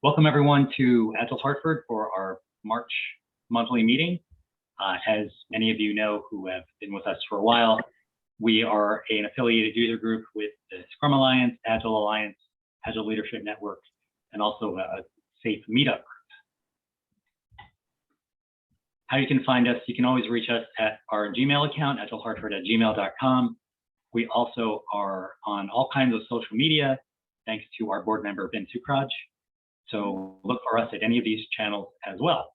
Welcome everyone to Agile Hartford for our March monthly meeting. As many of you know who have been with us for a while, we are an affiliated user group with the Scrum Alliance, Agile Alliance, Agile Leadership Network, and also a SAFe meetup group. How you can find us, you can always reach us at our Gmail account, agilehartford@gmail.com. We also are on all kinds of social media, thanks to our board member, Ben Sukraj. So look for us at any of these channels as well.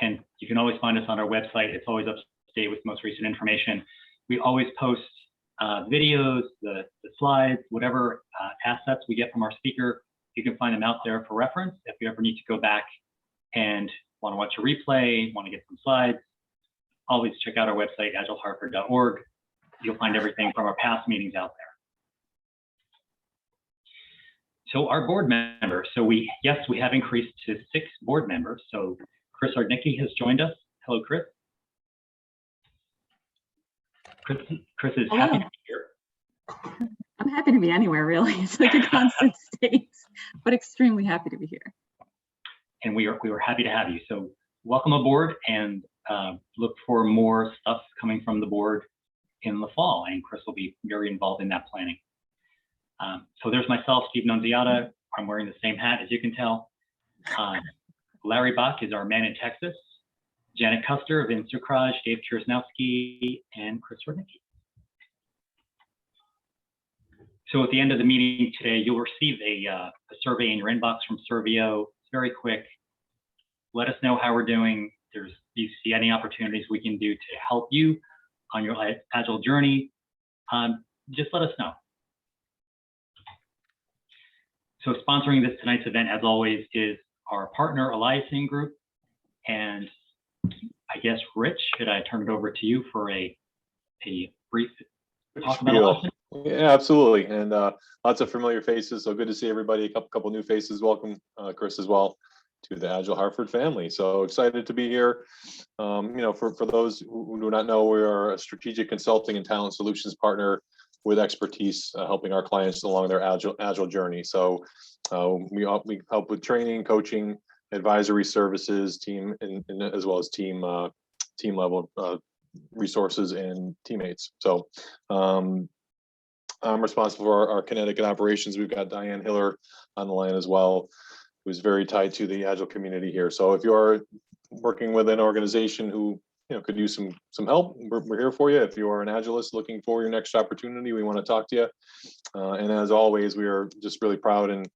And you can always find us on our website. It's always up to date with most recent information. We always post videos, the slides, whatever assets we get from our speaker. You can find them out there for reference. If you ever need to go back and want to watch a replay, want to get some slides, always check out our website, agilehartford.org. You'll find everything from our past meetings out there. So our board members, yes, we have increased to 6 board members. So Chris Ardnicki has joined us. Hello, Chris. Chris is Hello. happy to be here. I'm happy to be anywhere, really. It's like a constant state, but extremely happy to be here. And we were happy to have you. So welcome aboard, and look for more stuff coming from the board in the fall. And Chris will be very involved in that planning. So there's myself, Steve Nunziata. I'm wearing the same hat, as you can tell. Larry Bach is our man in Texas. Janet Custer, Vin Sukraj, Dave Chersnowski, and Chris Ardnicki. So at the end of the meeting today, you'll receive a survey in your inbox from Servio. It's very quick. Let us know how we're doing. If you see any opportunities we can do to help you on your Agile journey, just let us know. So sponsoring tonight's event, as always, is our partner Eliasing Group. And I guess, Rich, should I turn it over to you for a brief talk about Eliasing? Yeah, absolutely. And lots of familiar faces. So good to see everybody. A couple new faces. Welcome, Chris, as well, to the Agile Hartford family. So excited to be here. For those who do not know, we are a strategic consulting and talent solutions partner with expertise helping our clients along their agile journey. So we help with training, coaching, advisory services, team, and as well as team level resources and teammates. So I'm responsible for our Connecticut operations. We've got Diane Hiller on the line as well, who's very tied to the Agile community here. So if you are working with an organization who could use some help, we're here for you. If you are an Agilist looking for your next opportunity, we want to talk to you. And as always, we are just really proud and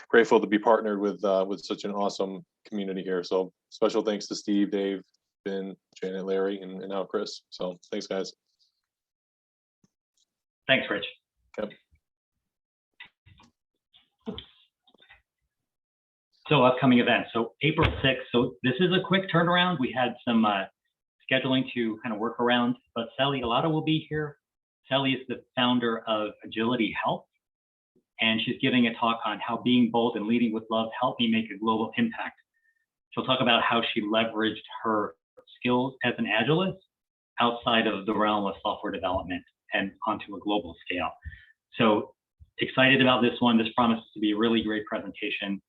grateful to be partnered with such an awesome community here. So special thanks to Steve, Dave, Ben, Janet, Larry, and now Chris. So thanks, guys. Thanks, Rich. Yep. So upcoming events. So April 6th. So this is a quick turnaround. We had some scheduling to kind of work around, but Sally Alada will be here. Sally is the founder of Agility Health, and she's giving a talk on how being bold and leading with love helped me make a global impact. She'll talk about how she leveraged her skills as an Agilist outside of the realm of software development and onto a global scale. So excited about this one. This promises to be a really great presentation.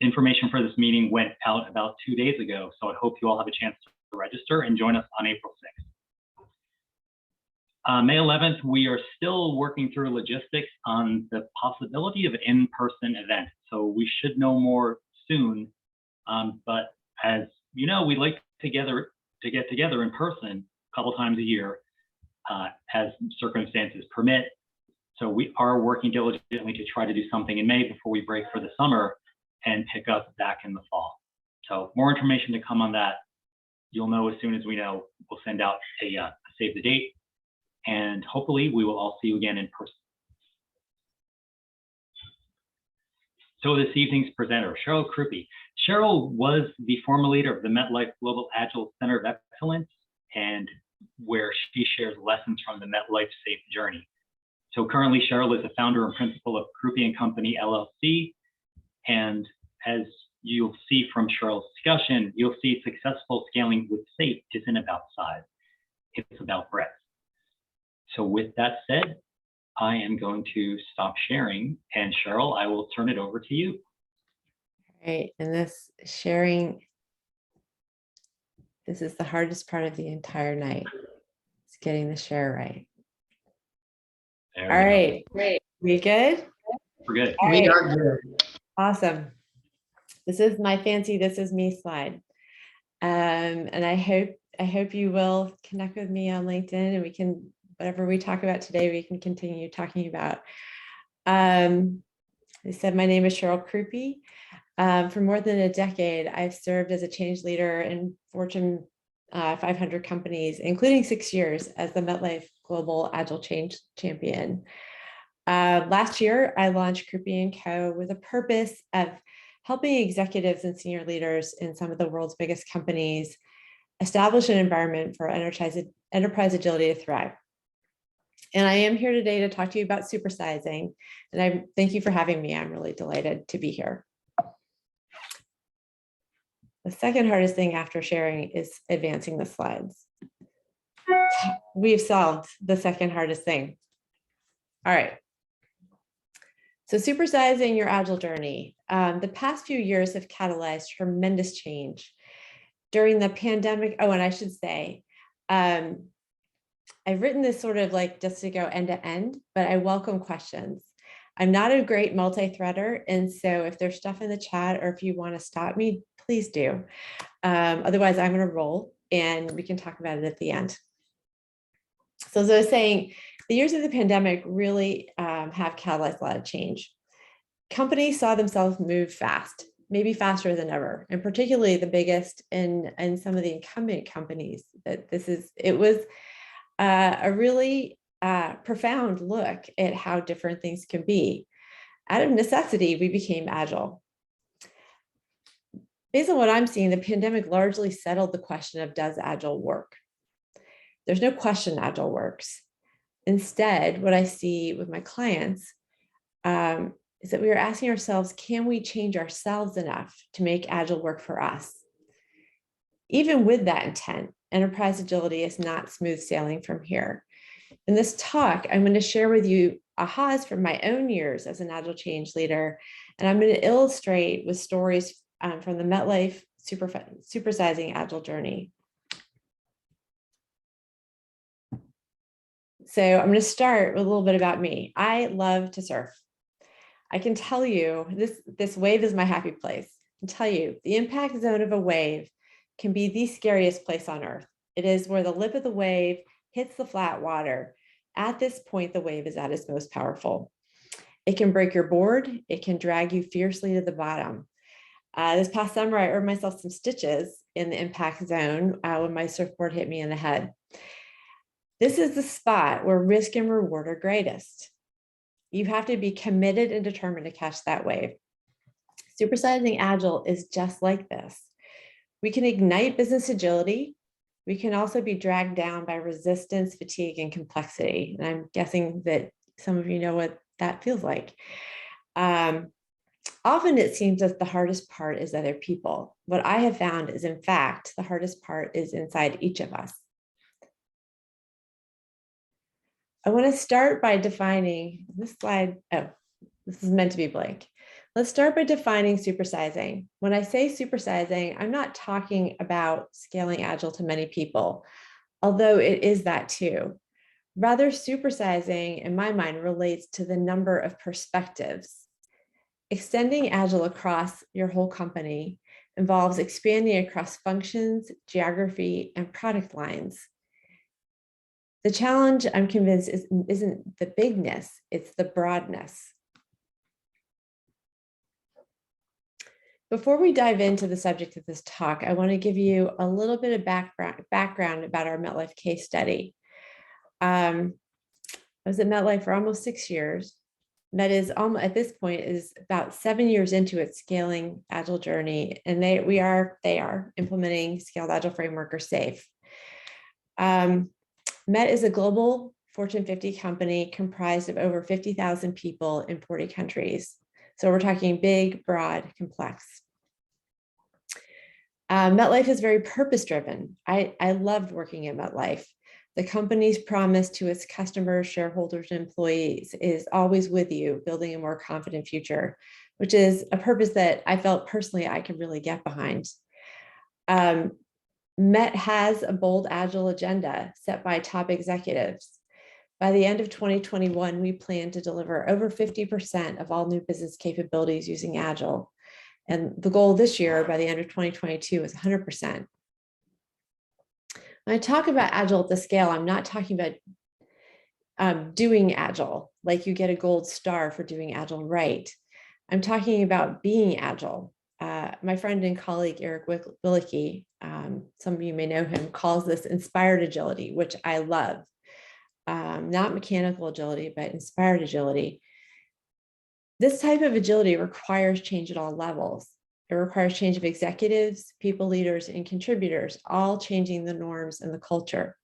Information for this meeting went out about 2 days ago, so I hope you all have a chance to register and join us on April 6th. May 11th, we are still working through logistics on the possibility of an in-person event. So we should know more soon. But as you know, we like to get together in person a couple times a year as circumstances permit. So we are working diligently to try to do something in May before we break for the summer and pick up back in the fall. So more information to come on that. You'll know as soon as we know. We'll send out a save the date, and hopefully we will all see you again in person. So this evening's presenter, Cheryl Crupi. Cheryl was the former leader of the Metlife Global Agile Center of Excellence, and where she shares lessons from the Metlife SAFe journey. So currently Cheryl is the founder and principal of Crupi Company LLC, and as you'll see from Cheryl's discussion, you'll see successful scaling with SAFe isn't about size, it's about breadth. So with that said, I am going to stop sharing, and Cheryl, I will turn it over to you. All right, and this sharing, this is the hardest part of the entire night. It's getting the share right. There All we go. right, great. We good? We're good. All We right, are good. awesome. This is my fancy "this is me" slide. And I hope you will connect with me on LinkedIn, and we can, whatever we talk about today, we can continue talking about. I said, my name is Cheryl Crupi. For more than a decade, I've served as a change leader in Fortune 500 companies, including 6 years as the Metlife Global Agile Change Champion. Last year, I launched Crupi Co. with a purpose of helping executives and senior leaders in some of the world's biggest companies establish an environment for enterprise agility to thrive. And I am here today to talk to you about supersizing. And I thank you for having me. I'm really delighted to be here. The second hardest thing after sharing is advancing the slides. We've solved the second hardest thing. All right. So supersizing your Agile journey. The past few years have catalyzed tremendous change. During the pandemic, oh, and I should say, I've written this sort of like just to go end to end, but I welcome questions. I'm not a great multi-threader, and so if there's stuff in the chat or if you want to stop me, please do. Otherwise, I'm going to roll and we can talk about it at the end. So as I was saying, the years of the pandemic really have catalyzed a lot of change. Companies saw themselves move fast, maybe faster than ever, and particularly the biggest in some of the incumbent companies. It was a really profound look at how different things can be. Out of necessity, we became agile. Based on what I'm seeing, the pandemic largely settled the question of, does Agile work? There's no question Agile works. Instead, what I see with my clients is that we are asking ourselves, can we change ourselves enough to make Agile work for us? Even with that intent, enterprise agility is not smooth sailing from here. In this talk, I'm going to share with you ahas from my own years as an Agile change leader, and I'm going to illustrate with stories from the Metlife Supersizing Agile journey. So I'm going to start with a little bit about me. I love to surf. I can tell you this wave is my happy place. I can tell you the impact zone of a wave can be the scariest place on earth. It is where the lip of the wave hits the flat water. At this point, the wave is at its most powerful. It can break your board. It can drag you fiercely to the bottom. This past summer, I earned myself some stitches in the impact zone when my surfboard hit me in the head. This is the spot where risk and reward are greatest. You have to be committed and determined to catch that wave. Supersizing Agile is just like this. We can ignite business agility. We can also be dragged down by resistance, fatigue, and complexity. And I'm guessing that some of you know what that feels like. Often it seems that the hardest part is other people. What I have found is, in fact, the hardest part is inside each of us. I want to start by defining this slide. Oh, this is meant to be blank. Let's start by defining supersizing. When I say supersizing, I'm not talking about scaling Agile to many people, although it is that too. Rather, supersizing, in my mind, relates to the number of perspectives. Extending Agile across your whole company involves expanding across functions, geography, and product lines. The challenge, I'm convinced, isn't the bigness, it's the broadness. Before we dive into the subject of this talk, I want to give you a little bit of background about our Metlife case study. I was at Metlife for almost 6 years. Met is almost, at this point, is about 7 years into its scaling Agile journey, and they are implementing Scaled Agile Framework, or SAFe. Met is a global Fortune 50 company comprised of over 50,000 people in 40 countries. So we're talking big, broad, complex. Metlife is very purpose-driven. I loved working at Metlife. The company's promise to its customers, shareholders, and employees is always with you, building a more confident future, which is a purpose that I felt personally I could really get behind. Met has a bold Agile agenda set by top executives. By the end of 2021, we plan to deliver over 50% of all new business capabilities using Agile. And the goal this year, by the end of 2022, is 100%. When I talk about Agile at the scale, I'm not talking about doing Agile, like you get a gold star for doing Agile right. I'm talking about being Agile. My friend and colleague, Eric Willicke, some of you may know him, calls this inspired agility, which I love. Not mechanical agility, but inspired agility. This type of agility requires change at all levels. It requires change of executives, people leaders, and contributors, all changing the norms and the culture.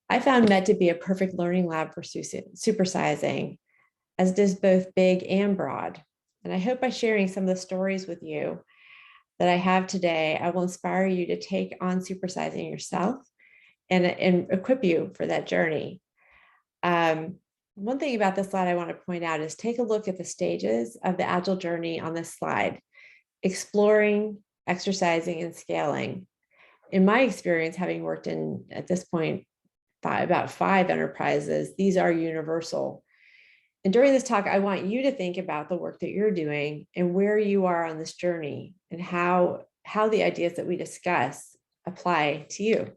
I found Met to be a perfect learning lab for supersizing, as does both big and broad. And I hope by sharing some of the stories with you that I have today, I will inspire you to take on supersizing yourself and equip you for that journey. One thing about this slide I want to point out is take a look at the stages of the Agile journey on this slide: exploring, exercising, and scaling. In my experience, having worked in, at this point, about 5 enterprises, these are universal. And during this talk, I want you to think about the work that you're doing and where you are on this journey and how the ideas that we discuss apply to you.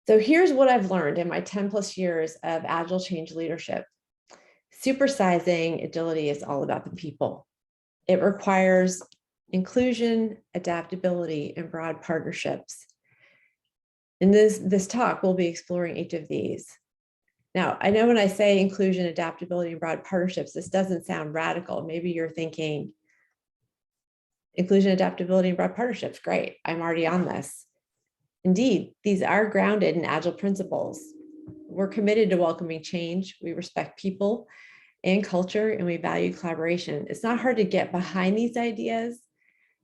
So here's what I've learned in my 10+ years of Agile change leadership. Supersizing agility is all about the people. It requires inclusion, adaptability, and broad partnerships. In this talk, we'll be exploring each of these. Now, I know when I say inclusion, adaptability, and broad partnerships, this doesn't sound radical. Maybe you're thinking, inclusion, adaptability, and broad partnerships, great, I'm already on this. Indeed, these are grounded in Agile principles. We're committed to welcoming change. We respect people and culture, and we value collaboration. It's not hard to get behind these ideas,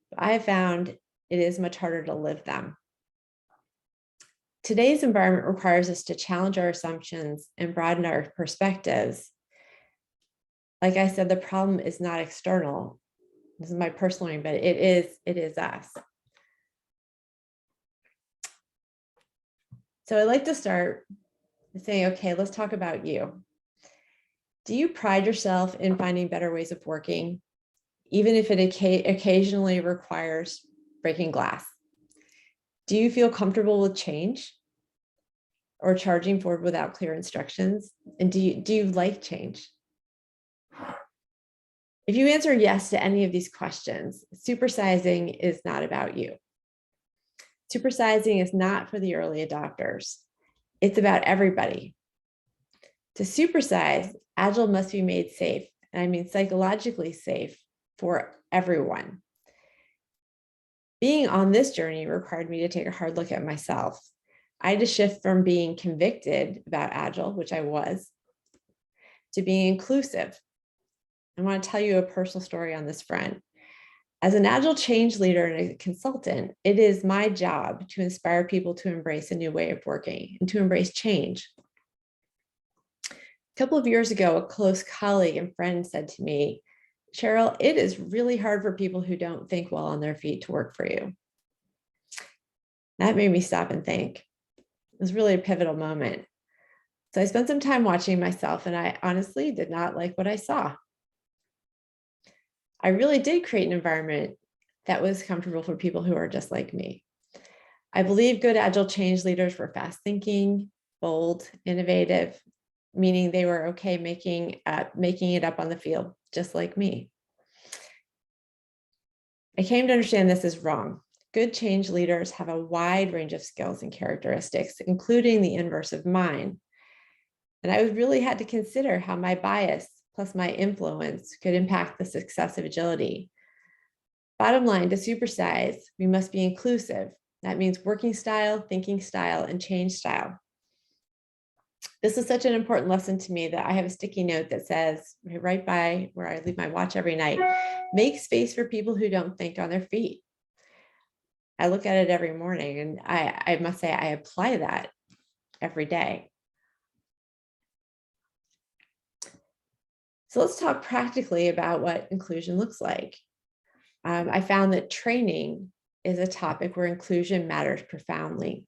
but I have found it is much harder to live them. Today's environment requires us to challenge our assumptions and broaden our perspectives. Like I said, the problem is not external. This is my personal opinion, but it is us. So I'd like to start saying, okay, let's talk about you. Do you pride yourself in finding better ways of working, even if it occasionally requires breaking glass? Do you feel comfortable with change or charging forward without clear instructions? And do you like change? If you answer yes to any of these questions, supersizing is not about you. Supersizing is not for the early adopters. It's about everybody. To supersize, Agile must be made safe, and I mean psychologically safe for everyone. Being on this journey required me to take a hard look at myself. I had to shift from being convicted about Agile, which I was, to being inclusive. I want to tell you a personal story on this front. As an Agile change leader and a consultant, it is my job to inspire people to embrace a new way of working and to embrace change. A couple of years ago, a close colleague and friend said to me, Cheryl, it is really hard for people who don't think well on their feet to work for you. That made me stop and think. It was really a pivotal moment. So I spent some time watching myself, and I honestly did not like what I saw. I really did create an environment that was comfortable for people who are just like me. I believe good Agile change leaders were fast thinking, bold, innovative, meaning they were okay making it up on the field, just like me. I came to understand this is wrong. Good change leaders have a wide range of skills and characteristics, including the inverse of mine. And I really had to consider how my bias plus my influence could impact the success of agility. Bottom line, to supersize, we must be inclusive. That means working style, thinking style, and change style. This is such an important lesson to me that I have a sticky note that says, right by where I leave my watch every night, make space for people who don't think on their feet. I look at it every morning, and I must say I apply that every day. So let's talk practically about what inclusion looks like. I found that training is a topic where inclusion matters profoundly.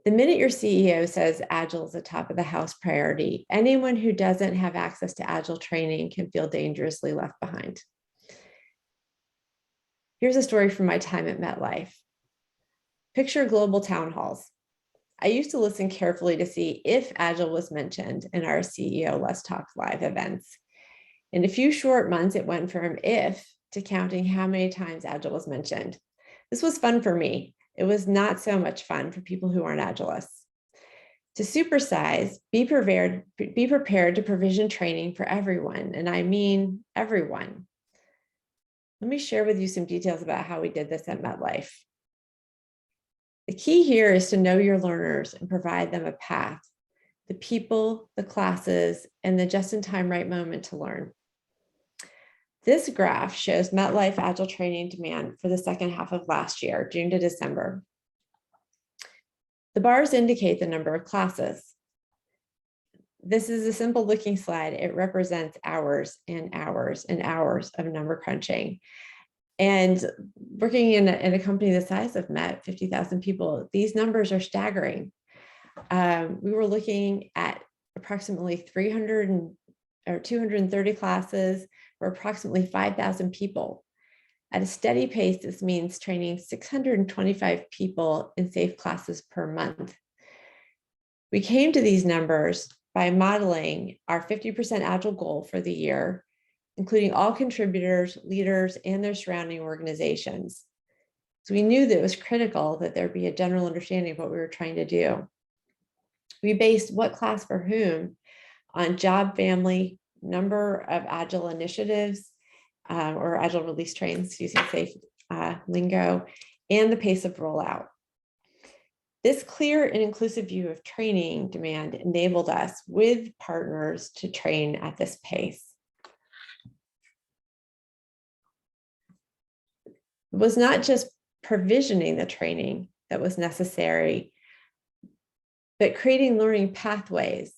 The minute your CEO says Agile is a top of the house priority, anyone who doesn't have access to Agile training can feel dangerously left behind. Here's a story from my time at Metlife. Picture global town halls. I used to listen carefully to see if Agile was mentioned in our CEO Let's Talk Live events. In a few short months, it went from if to counting how many times Agile was mentioned. This was fun for me. It was not so much fun for people who aren't Agilists. To supersize, be prepared to provision training for everyone, and I mean everyone. Let me share with you some details about how we did this at Metlife. The key here is to know your learners and provide them a path, the people, the classes, and the just-in-time right moment to learn. This graph shows Metlife Agile training demand for the second half of last year, June to December. The bars indicate the number of classes. This is a simple looking slide. It represents hours and hours and hours of number crunching. And working in a company the size of Met, 50,000 people, these numbers are staggering. We were looking at approximately 230 classes for approximately 5,000 people. At a steady pace, this means training 625 people in SAFe classes per month. We came to these numbers by modeling our 50% Agile goal for the year, including all contributors, leaders, and their surrounding organizations. So we knew that it was critical that there be a general understanding of what we were trying to do. We based what class for whom on job, family, number of Agile initiatives, or Agile release trains using SAFe lingo, and the pace of rollout. This clear and inclusive view of training demand enabled us with partners to train at this pace. It was not just provisioning the training that was necessary, but creating learning pathways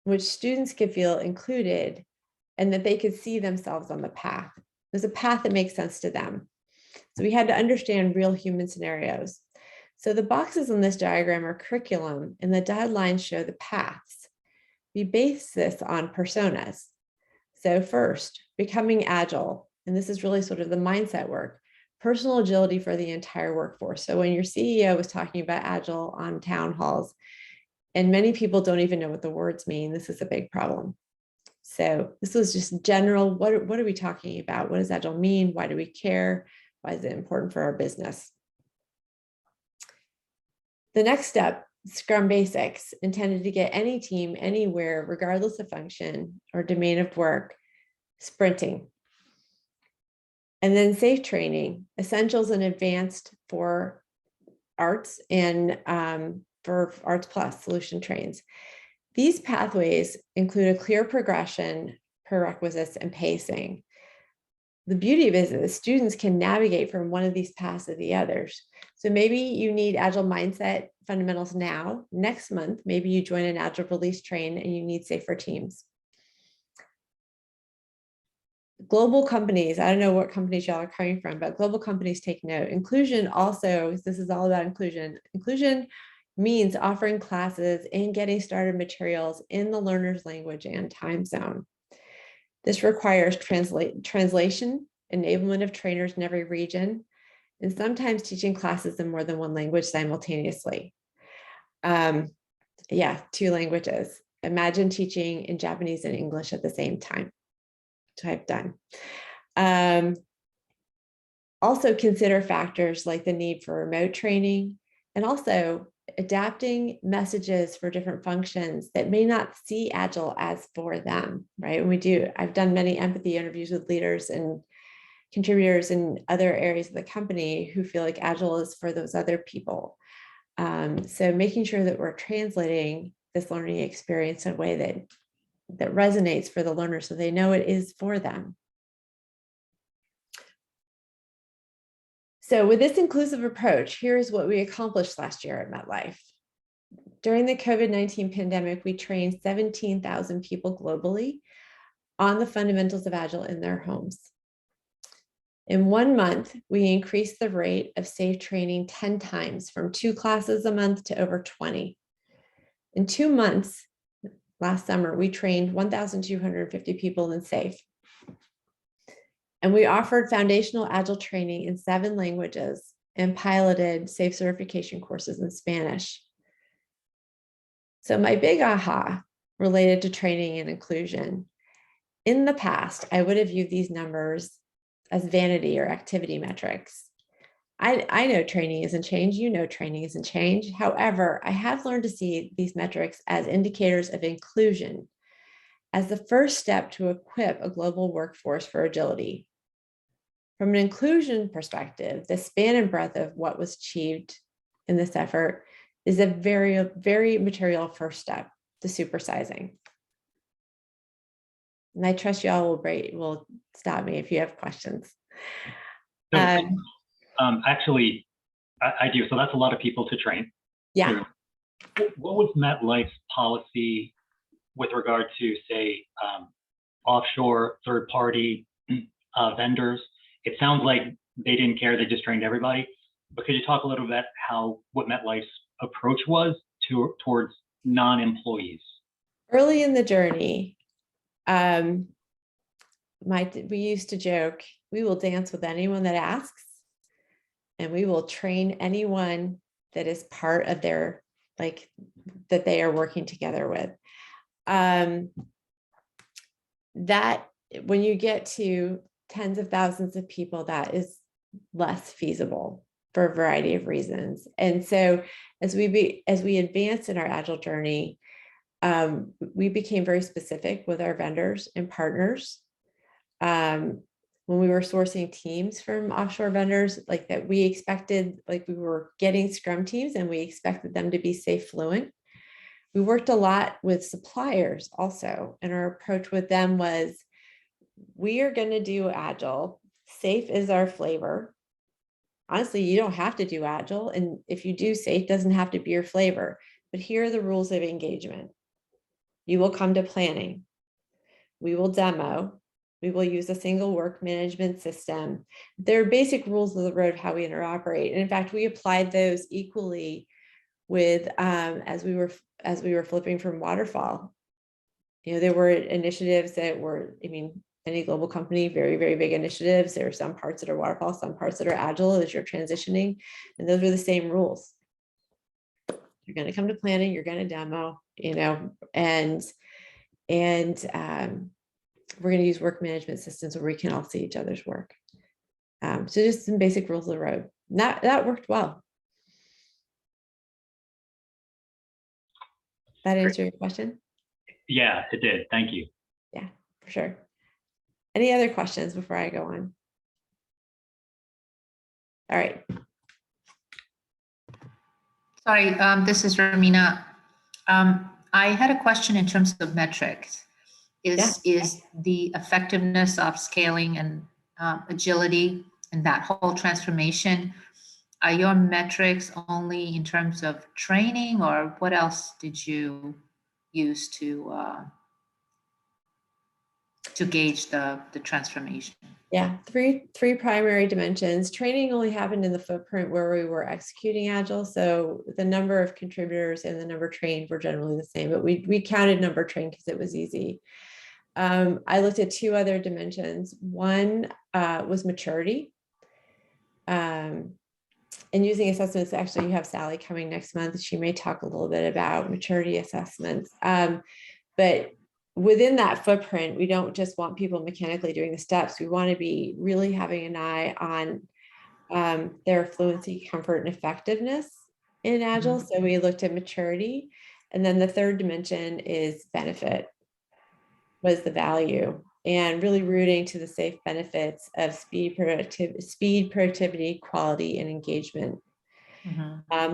which students could feel included and that they could see themselves on the path. There's a path that makes sense to them. So we had to understand real human scenarios. So the boxes on this diagram are curriculum and the dotted lines show the paths. We base this on personas. So first, becoming Agile. And this is really sort of the mindset work, personal agility for the entire workforce. So when your CEO was talking about Agile on town halls, and many people don't even know what the words mean, this is a big problem. So this was just general, what are we talking about? What does Agile mean? Why do we care? Why is it important for our business? The next step, Scrum Basics, intended to get any team anywhere, regardless of function or domain of work, sprinting. And then SAFe training, essentials and advanced for arts and for Arts Plus solution trains. These pathways include a clear progression, prerequisites, and pacing. The beauty of it is that students can navigate from one of these paths to the others. So maybe you need Agile mindset fundamentals now. Next month, maybe you join an Agile release train and you need SAFe for teams. Global companies, I don't know what companies y'all are coming from, but global companies take note. Inclusion also, this is all about inclusion. Inclusion means offering classes and getting started materials in the learner's language and time zone. This requires translation, enablement of trainers in every region, and sometimes teaching classes in more than one language simultaneously. Yeah, 2 languages. Imagine teaching in Japanese and English at the same time. Which I've done. Also consider factors like the need for remote training and also adapting messages for different functions that may not see Agile as for them, right? I've done many empathy interviews with leaders and contributors in other areas of the company who feel like Agile is for those other people. So making sure that we're translating this learning experience in a way that resonates for the learner so they know it is for them. So with this inclusive approach, here's what we accomplished last year at MetLife. During the COVID-19 pandemic, we trained 17,000 people globally on the fundamentals of Agile in their homes. In 1 month, we increased the rate of SAFe training 10 times, from 2 classes a month to over 20. In 2 months, last summer, we trained 1,250 people in SAFe. And we offered foundational Agile training in 7 languages and piloted SAFe certification courses in Spanish. So my big aha related to training and inclusion. In the past, I would have viewed these numbers as vanity or activity metrics. I know training isn't change, you know training isn't change. However, I have learned to see these metrics as indicators of inclusion, as the first step to equip a global workforce for agility. From an inclusion perspective, the span and breadth of what was achieved in this effort is a very, very material first step to supersizing. And I trust y'all will stop me if you have questions. So, actually, I do. So that's a lot of people to train. Yeah. What was MetLife's policy with regard to, say, offshore third-party vendors? It sounds like they didn't care; they just trained everybody. But could you talk a little bit what MetLife's approach was towards non-employees? Early in the journey, we used to joke, we will dance with anyone that asks, and we will train anyone that is part of their, that they are working together with. That when you get to tens of thousands of people, that is less feasible for a variety of reasons. And so as we advanced in our Agile journey, we became very specific with our vendors and partners. When we were sourcing teams from offshore vendors, we expected, we were getting Scrum teams and we expected them to be SAFe fluent. We worked a lot with suppliers also, and our approach with them was, we are going to do Agile. SAFe is our flavor. Honestly, you don't have to do Agile, and if you do, SAFe doesn't have to be your flavor, but here are the rules of engagement. You will come to planning. We will demo. We will use a single work management system. There are basic rules of the road how we interoperate. And in fact, we applied those equally with as we were flipping from waterfall. There were initiatives that were, any global company, very, very big initiatives. There are some parts that are waterfall, some parts that are Agile as you're transitioning. And those are the same rules. You're going to come to planning, you're going to demo, and we're going to use work management systems where we can all see each other's work. So just some basic rules of the road. That worked well. That answer your question? Yeah, it did. Thank you. Yeah, for sure. Any other questions before I go on? All right. Sorry, this is Ramina. I had a question in terms of metrics. Is the effectiveness of scaling and agility and that whole transformation, are your metrics only in terms of training, or what else did you use to gauge the transformation? Yeah, three primary dimensions. Training only happened in the footprint where we were executing Agile. So the number of contributors and the number trained were generally the same, but we counted number trained because it was easy. I looked at 2 other dimensions. One was maturity. And using assessments, actually you have Sally coming next month. She may talk a little bit about maturity assessments. But within that footprint, we don't just want people mechanically doing the steps. We want to be really having an eye on their fluency, comfort, and effectiveness in Agile. So we looked at maturity. And then the third dimension is benefit. Was the value, and really rooting to the SAFe benefits of speed, productivity, quality, and engagement.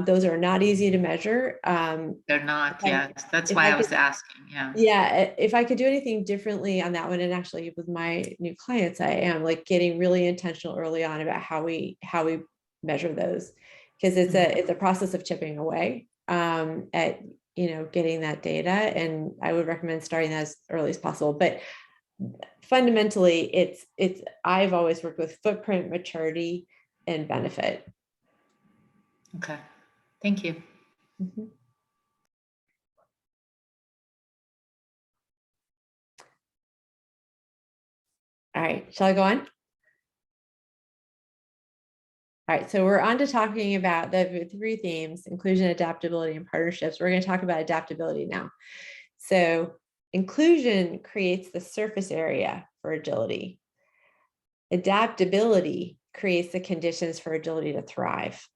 Those are not easy to measure. They're not, that's why I was asking. Yeah, if I could do anything differently on that one, and actually with my new clients, I am getting really intentional early on about how we measure those, because it's a process of chipping away at getting that data. And I would recommend starting that as early as possible. But fundamentally, I've always worked with footprint, maturity, and benefit. Okay, thank you. Mhm. All right, shall I go on? All right, so we're on to talking about the 3 themes: inclusion, adaptability, and partnerships. We're going to talk about adaptability now. So inclusion creates the surface area for agility. Adaptability creates the conditions for agility to thrive.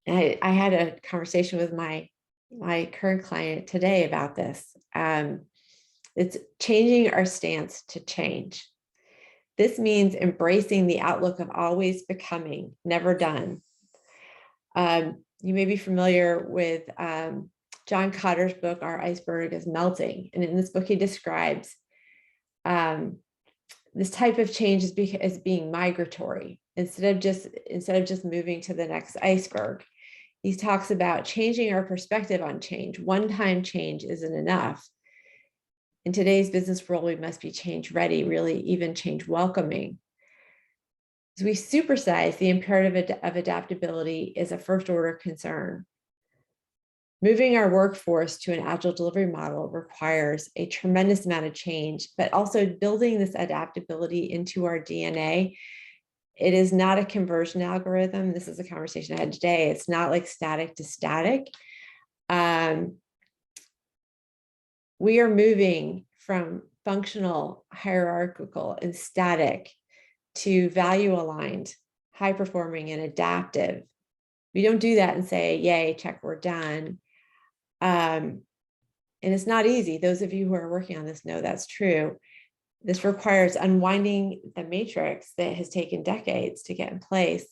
And I had a conversation with my current client today about this. It's changing our stance to change. This means embracing the outlook of always becoming, never done. You may be familiar with John Cotter's book, Our Iceberg is Melting. And in this book, he describes this type of change as being migratory instead of just moving to the next iceberg. He talks about changing our perspective on change. One-time change isn't enough. In today's business world, we must be change ready, really even change welcoming. As we supersize, the imperative of adaptability is a first order concern. Moving our workforce to an agile delivery model requires a tremendous amount of change, but also building this adaptability into our DNA. It is not a conversion algorithm. This is a conversation I had today. It's not like static to static. We are moving from functional, hierarchical, and static to value aligned, high performing, and adaptive. We don't do that and say, yay, check, we're done. And it's not easy. Those of you who are working on this know that's true. This requires unwinding the matrix that has taken decades to get in place,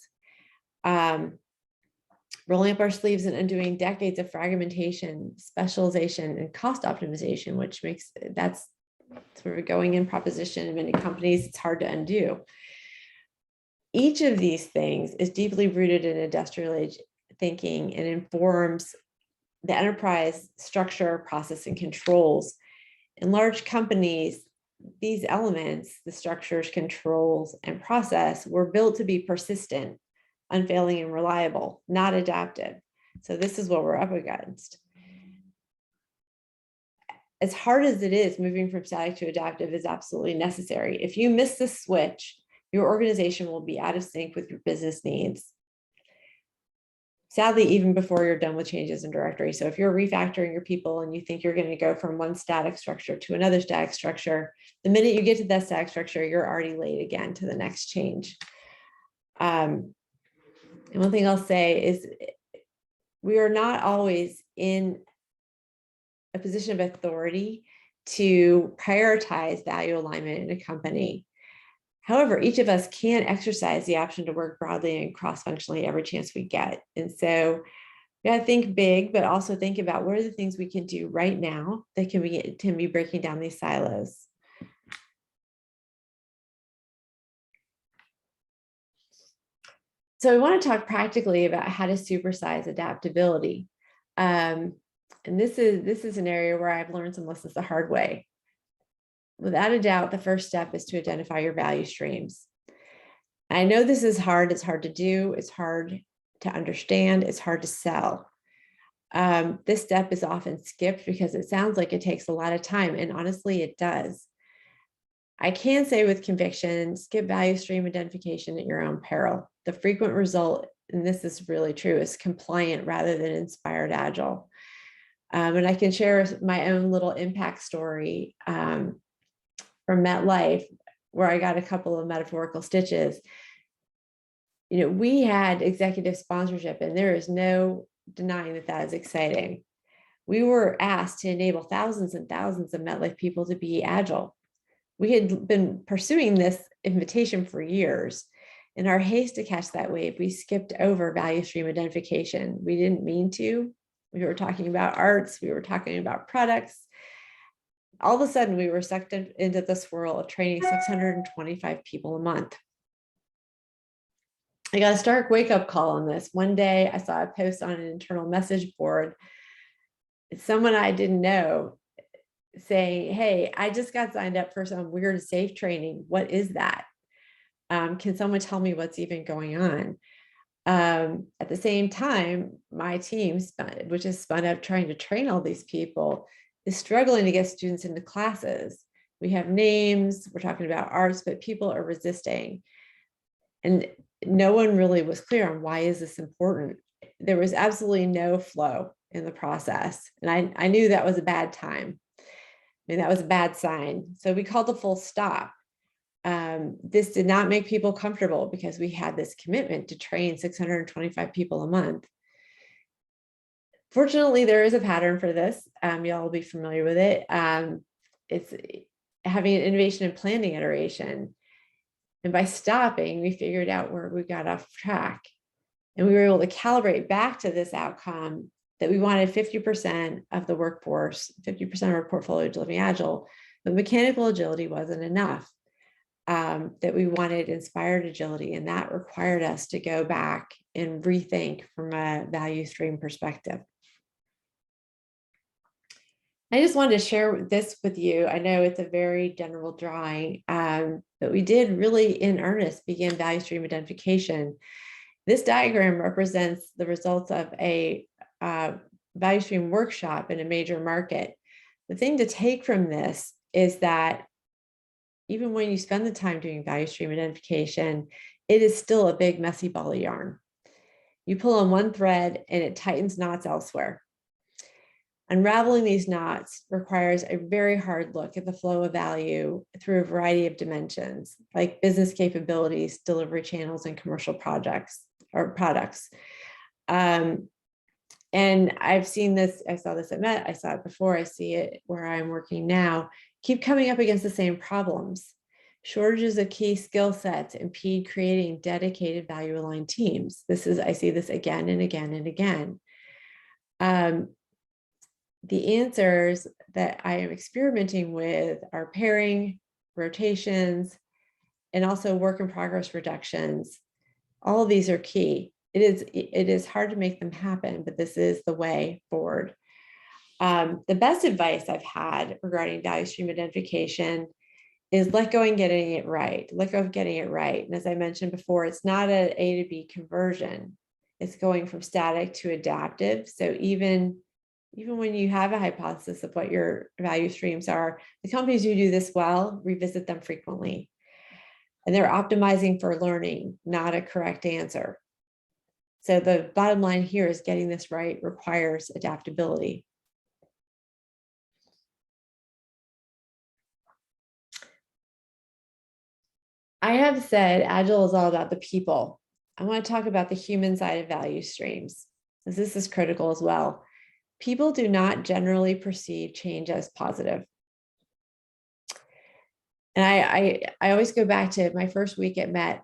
rolling up our sleeves and undoing decades of fragmentation, specialization, and cost optimization, which makes that's sort of a going in proposition in many companies. It's hard to undo. Each of these things is deeply rooted in industrial age thinking and informs the enterprise structure, process, and controls. In large companies, these elements, the structures, controls, and process, were built to be persistent, unfailing, and reliable, not adaptive. So this is what we're up against. As hard as it is, moving from static to adaptive is absolutely necessary. If you miss this switch, your organization will be out of sync with your business needs. Sadly, even before you're done with changes in directory. So if you're refactoring your people and you think you're going to go from one static structure to another static structure, the minute you get to that static structure, you're already late again to the next change. And one thing I'll say is we are not always in a position of authority to prioritize value alignment in a company. However, each of us can exercise the option to work broadly and cross-functionally every chance we get. And so we gotta think big, but also think about what are the things we can do right now that can be breaking down these silos. So I want to talk practically about how to supersize adaptability. And this is an area where I've learned some lessons the hard way. Without a doubt, the first step is to identify your value streams. I know this is hard. It's hard to do. It's hard to understand. It's hard to sell. This step is often skipped because it sounds like it takes a lot of time. And honestly, it does. I can say with conviction, skip value stream identification at your own peril. The frequent result, and this is really true, is compliant rather than inspired agile. And I can share my own little impact story from Metlife, where I got a couple of metaphorical stitches. You know, we had executive sponsorship, and there is no denying that that is exciting. We were asked to enable thousands and thousands of Metlife people to be agile. We had been pursuing this invitation for years. In our haste to catch that wave, we skipped over value stream identification. We didn't mean to. We were talking about arts. We were talking about products. All of a sudden, we were sucked into the swirl of training 625 people a month. I got a stark wake up call on this. One day I saw a post on an internal message board. Someone I didn't know saying, hey, I just got signed up for some weird SAFe training. What is that? Can someone tell me what's even going on? At the same time, my team, which is spun up trying to train all these people, is struggling to get students into classes. We have names, we're talking about arts, but people are resisting. And no one really was clear on why is this important. There was absolutely no flow in the process. And I knew that was a bad time. I mean, that was a bad sign. So we called a full stop. This did not make people comfortable because we had this commitment to train 625 people a month. Fortunately, there is a pattern for this. Y'all will be familiar with it. It's having an innovation and planning iteration. And by stopping, we figured out where we got off track. And we were able to calibrate back to this outcome that we wanted 50% of the workforce, 50% of our portfolio to living agile, but mechanical agility wasn't enough. That we wanted inspired agility, and that required us to go back and rethink from a value stream perspective. I just wanted to share this with you. I know it's a very general drawing, but we did really in earnest begin value stream identification. This diagram represents the results of a value stream workshop in a major market. The thing to take from this is that even when you spend the time doing value stream identification, it is still a big messy ball of yarn. You pull on one thread and it tightens knots elsewhere. Unraveling these knots requires a very hard look at the flow of value through a variety of dimensions, like business capabilities, delivery channels, and commercial projects or products. And I've seen this, I saw this at Met, I saw it before, I see it where I'm working now, keep coming up against the same problems. Shortages of key skill sets impede creating dedicated value-aligned teams. I see this again and again and again. The answers that I am experimenting with are pairing, rotations, and also work in progress reductions. All of these are key. It is hard to make them happen, but this is the way forward. The best advice I've had regarding value stream identification is let go and getting it right. Let go of getting it right. And as I mentioned before, it's not an A to B conversion. It's going from static to adaptive. So even when you have a hypothesis of what your value streams are, the companies who do this well revisit them frequently. And they're optimizing for learning, not a correct answer. So the bottom line here is getting this right requires adaptability. I have said Agile is all about the people. I want to talk about the human side of value streams, because this is critical as well. People do not generally perceive change as positive. And I always go back to my first week at Met,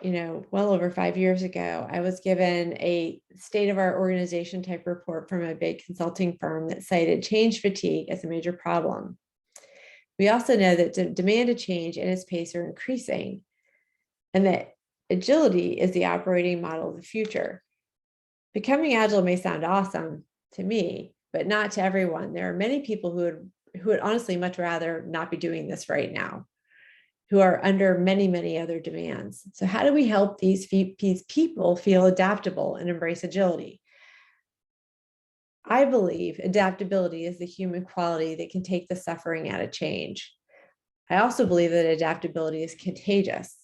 well over 5 years ago. I was given a state of our organization type report from a big consulting firm that cited change fatigue as a major problem. We also know that demand to change and its pace are increasing, and that agility is the operating model of the future. Becoming agile may sound awesome to me, but not to everyone. There are many people who would honestly much rather not be doing this right now, who are under many, many other demands. So how do we help these people feel adaptable and embrace agility? I believe adaptability is the human quality that can take the suffering out of change. I also believe that adaptability is contagious.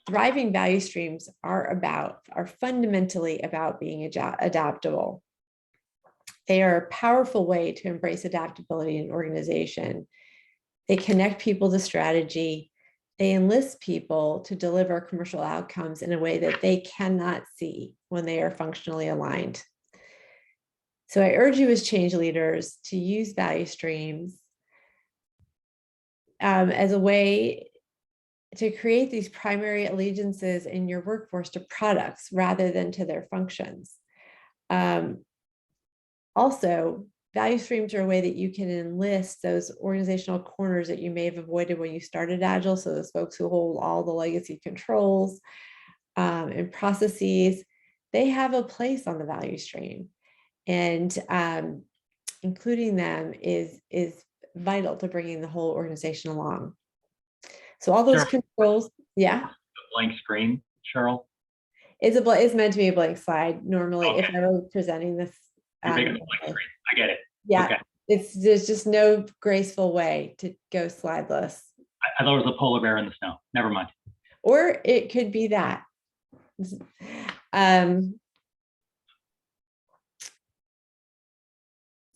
Thriving value streams are fundamentally about being adaptable. They are a powerful way to embrace adaptability in an organization. They connect people to strategy. They enlist people to deliver commercial outcomes in a way that they cannot see when they are functionally aligned. So I urge you as change leaders to use value streams as a way to create these primary allegiances in your workforce to products rather than to their functions. Also, value streams are a way that you can enlist those organizational corners that you may have avoided when you started Agile. So those folks who hold all the legacy controls, and processes, they have a place on the value stream, and including them is vital to bringing the whole organization along. So all those Sure. controls, yeah. A blank screen, Cheryl. It's meant to be a blank slide. Normally, if Okay. I were presenting this, You're making a blank screen. I get it. yeah, Okay. there's just no graceful way to go slideless. I thought it was a polar bear in the snow. Never mind. Or it could be that.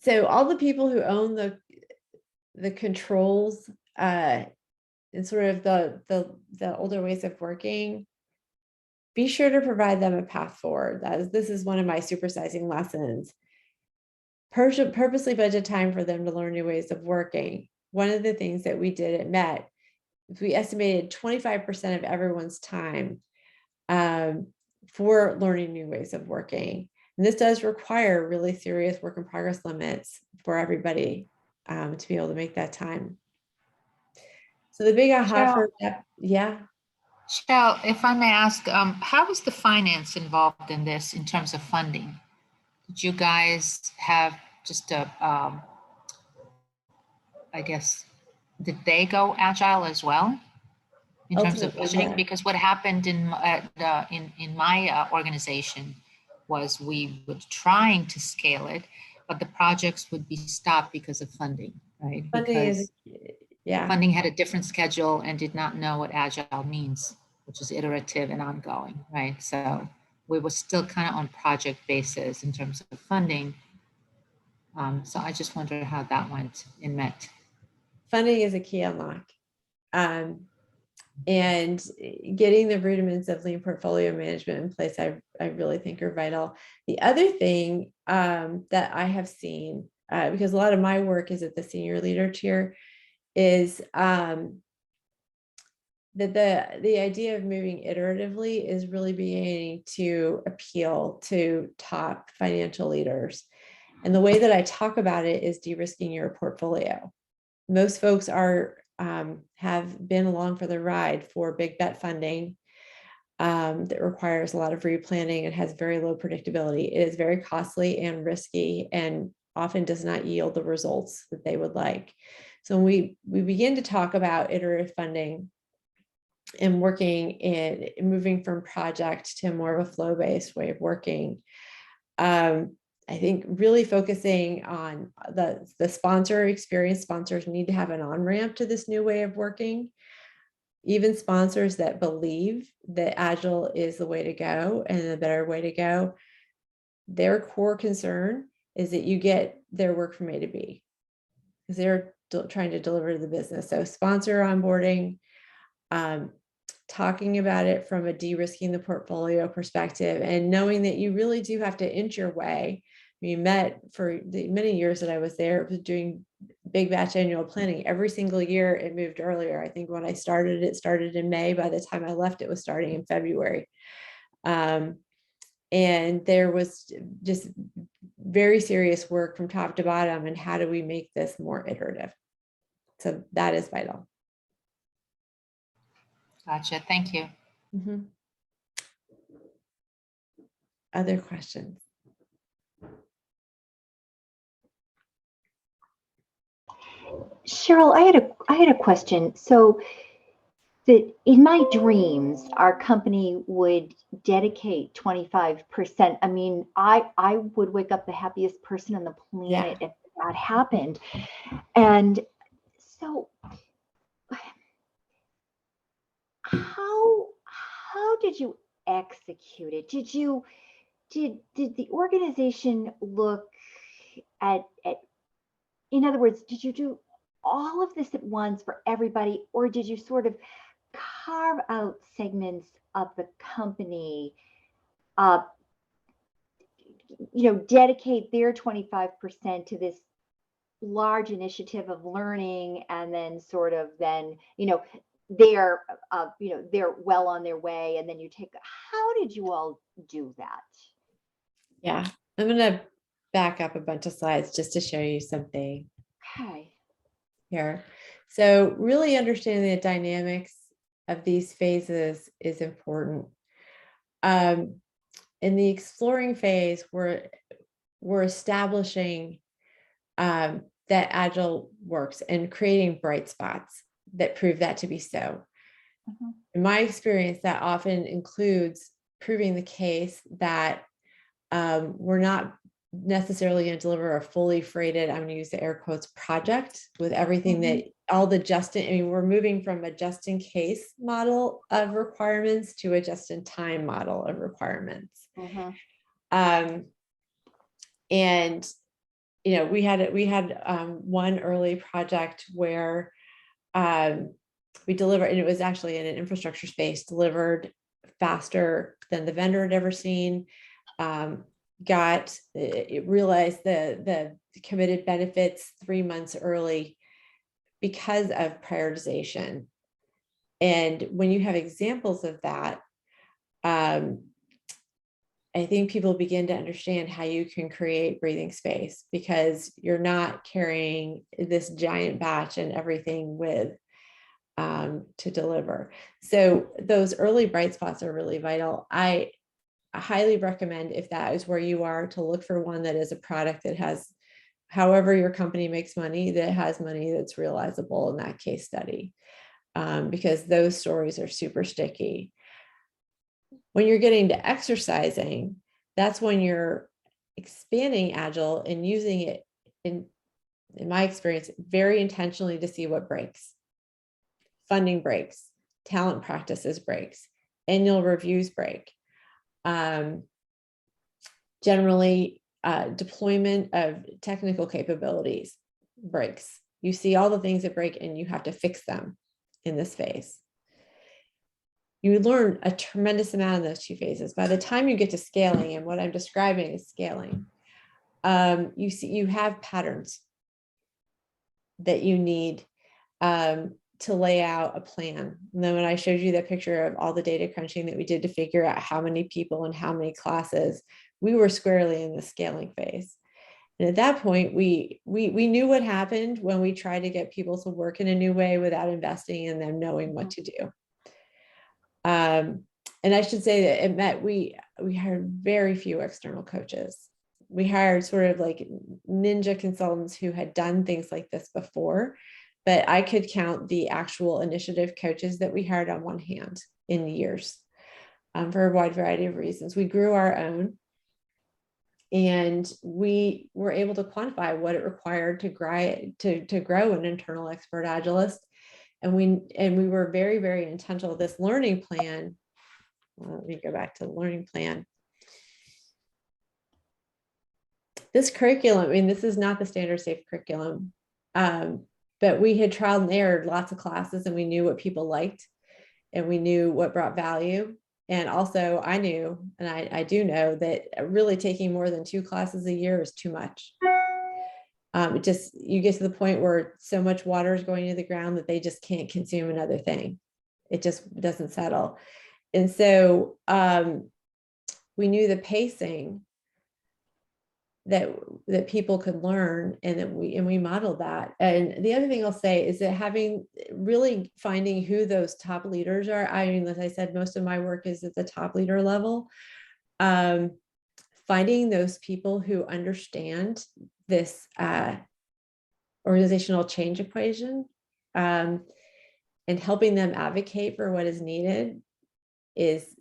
So all the people who own the controls and sort of the older ways of working, be sure to provide them a path forward. This is one of my supersizing lessons. Purposely budget time for them to learn new ways of working. One of the things that we did at Met, we estimated 25% of everyone's time for learning new ways of working. And this does require really serious work in progress limits for everybody to be able to make that time. So the big aha for that, yeah. Cheryl, if I may ask, how is the finance involved in this in terms of funding? Did you guys have just a, I guess, did they go agile as well in terms of Ultimately, budgeting? yeah. Because what happened in my organization was we were trying to scale it, but the projects would be stopped because of funding, right? Funding is, yeah. Funding had a different schedule and did not know what agile means, which is iterative and ongoing, right? So we were still kind of on project basis in terms of funding. So I just wonder how that went in Met. Funding is a key unlock. And getting the rudiments of lean portfolio management in place, I really think are vital. The other thing that I have seen, because a lot of my work is at the senior leader tier, is that the idea of moving iteratively is really beginning to appeal to top financial leaders. And the way that I talk about it is de-risking your portfolio. Most folks have been along for the ride for big bet funding that requires a lot of replanning and has very low predictability. It is very costly and risky and often does not yield the results that they would like. So when we begin to talk about iterative funding and working in moving from project to more of a flow-based way of working, I think really focusing on the sponsor experience. Sponsors need to have an on-ramp to this new way of working. Even sponsors that believe that Agile is the way to go and the better way to go, their core concern is that you get their work from A to B, because they're trying to deliver to the business. So sponsor onboarding, talking about it from a de-risking the portfolio perspective, and knowing that you really do have to inch your way. We met for the many years that I was there, it was doing big batch annual planning. Every single year it moved earlier. I think when I started, it started in May. By the time I left, it was starting in February. And there was just very serious work from top to bottom. And how do we make this more iterative? So that is vital. Gotcha. Thank you. Mm-hmm. Other questions? Cheryl, I had a question. So that in my dreams, our company would dedicate 25%. I mean, I would wake up the happiest person on the planet if that happened. And so how did you execute it? Did the organization look at in other words, did you do all of this at once for everybody, or did you sort of carve out segments of the company, dedicate their 25% to this large initiative of learning, and then sort of they're well on their way, and then you take, how did you all do that? Yeah, I'm going to back up a bunch of slides just to show you something. Okay. Here. So really understanding the dynamics of these phases is important. In the exploring phase, we're establishing that Agile works and creating bright spots that prove that to be so. Mhm. In my experience, that often includes proving the case that we're not necessarily going to deliver a fully freighted, I'm going to use the air quotes, project with everything that all the I mean, we're moving from a just in case model of requirements to a just in time model of requirements. Mhm. And you know, we had one early project where we delivered, and it was actually in an infrastructure space, delivered faster than the vendor had ever seen. Realized the committed benefits 3 months early because of prioritization. And when you have examples of that, I think people begin to understand how you can create breathing space, because you're not carrying this giant batch and everything with to deliver. So those early bright spots are really vital. I highly recommend, if that is where you are, to look for one that is a product that has, however your company makes money, that has money that's realizable in that case study, because those stories are super sticky. When you're getting to exercising, that's when you're expanding Agile and using it, in my experience, very intentionally to see what breaks. Funding breaks, talent practices breaks, annual reviews break. Generally, deployment of technical capabilities breaks. You see all the things that break and you have to fix them in this phase. You learn a tremendous amount in those two phases. By the time you get to scaling, and what I'm describing is scaling, you have patterns that you need to lay out a plan. And then when I showed you that picture of all the data crunching that we did to figure out how many people and how many classes, we were squarely in the scaling phase. And at that point, we knew what happened when we tried to get people to work in a new way without investing in them knowing what to do. And I should say that it meant we hired very few external coaches. We hired sort of like ninja consultants who had done things like this before, but I could count the actual initiative coaches that we hired on one hand in years, for a wide variety of reasons. We grew our own, and we were able to quantify what it required to grow an internal expert Agilist. And we were very, very intentional. This learning plan, let me go back to the learning plan. This curriculum, I mean, this is not the standard SAFe curriculum, but we had trial and errored lots of classes, and we knew what people liked, and we knew what brought value. And also I knew, and I do know, that really taking more than 2 classes a year is too much. You get to the point where so much water is going into the ground that they just can't consume another thing. It just doesn't settle. And so we knew the pacing that people could learn, and we modeled that. And the other thing I'll say is that really finding who those top leaders are. I mean, as I said, most of my work is at the top leader level. Finding those people who understand this organizational change equation, and helping them advocate for what is needed is,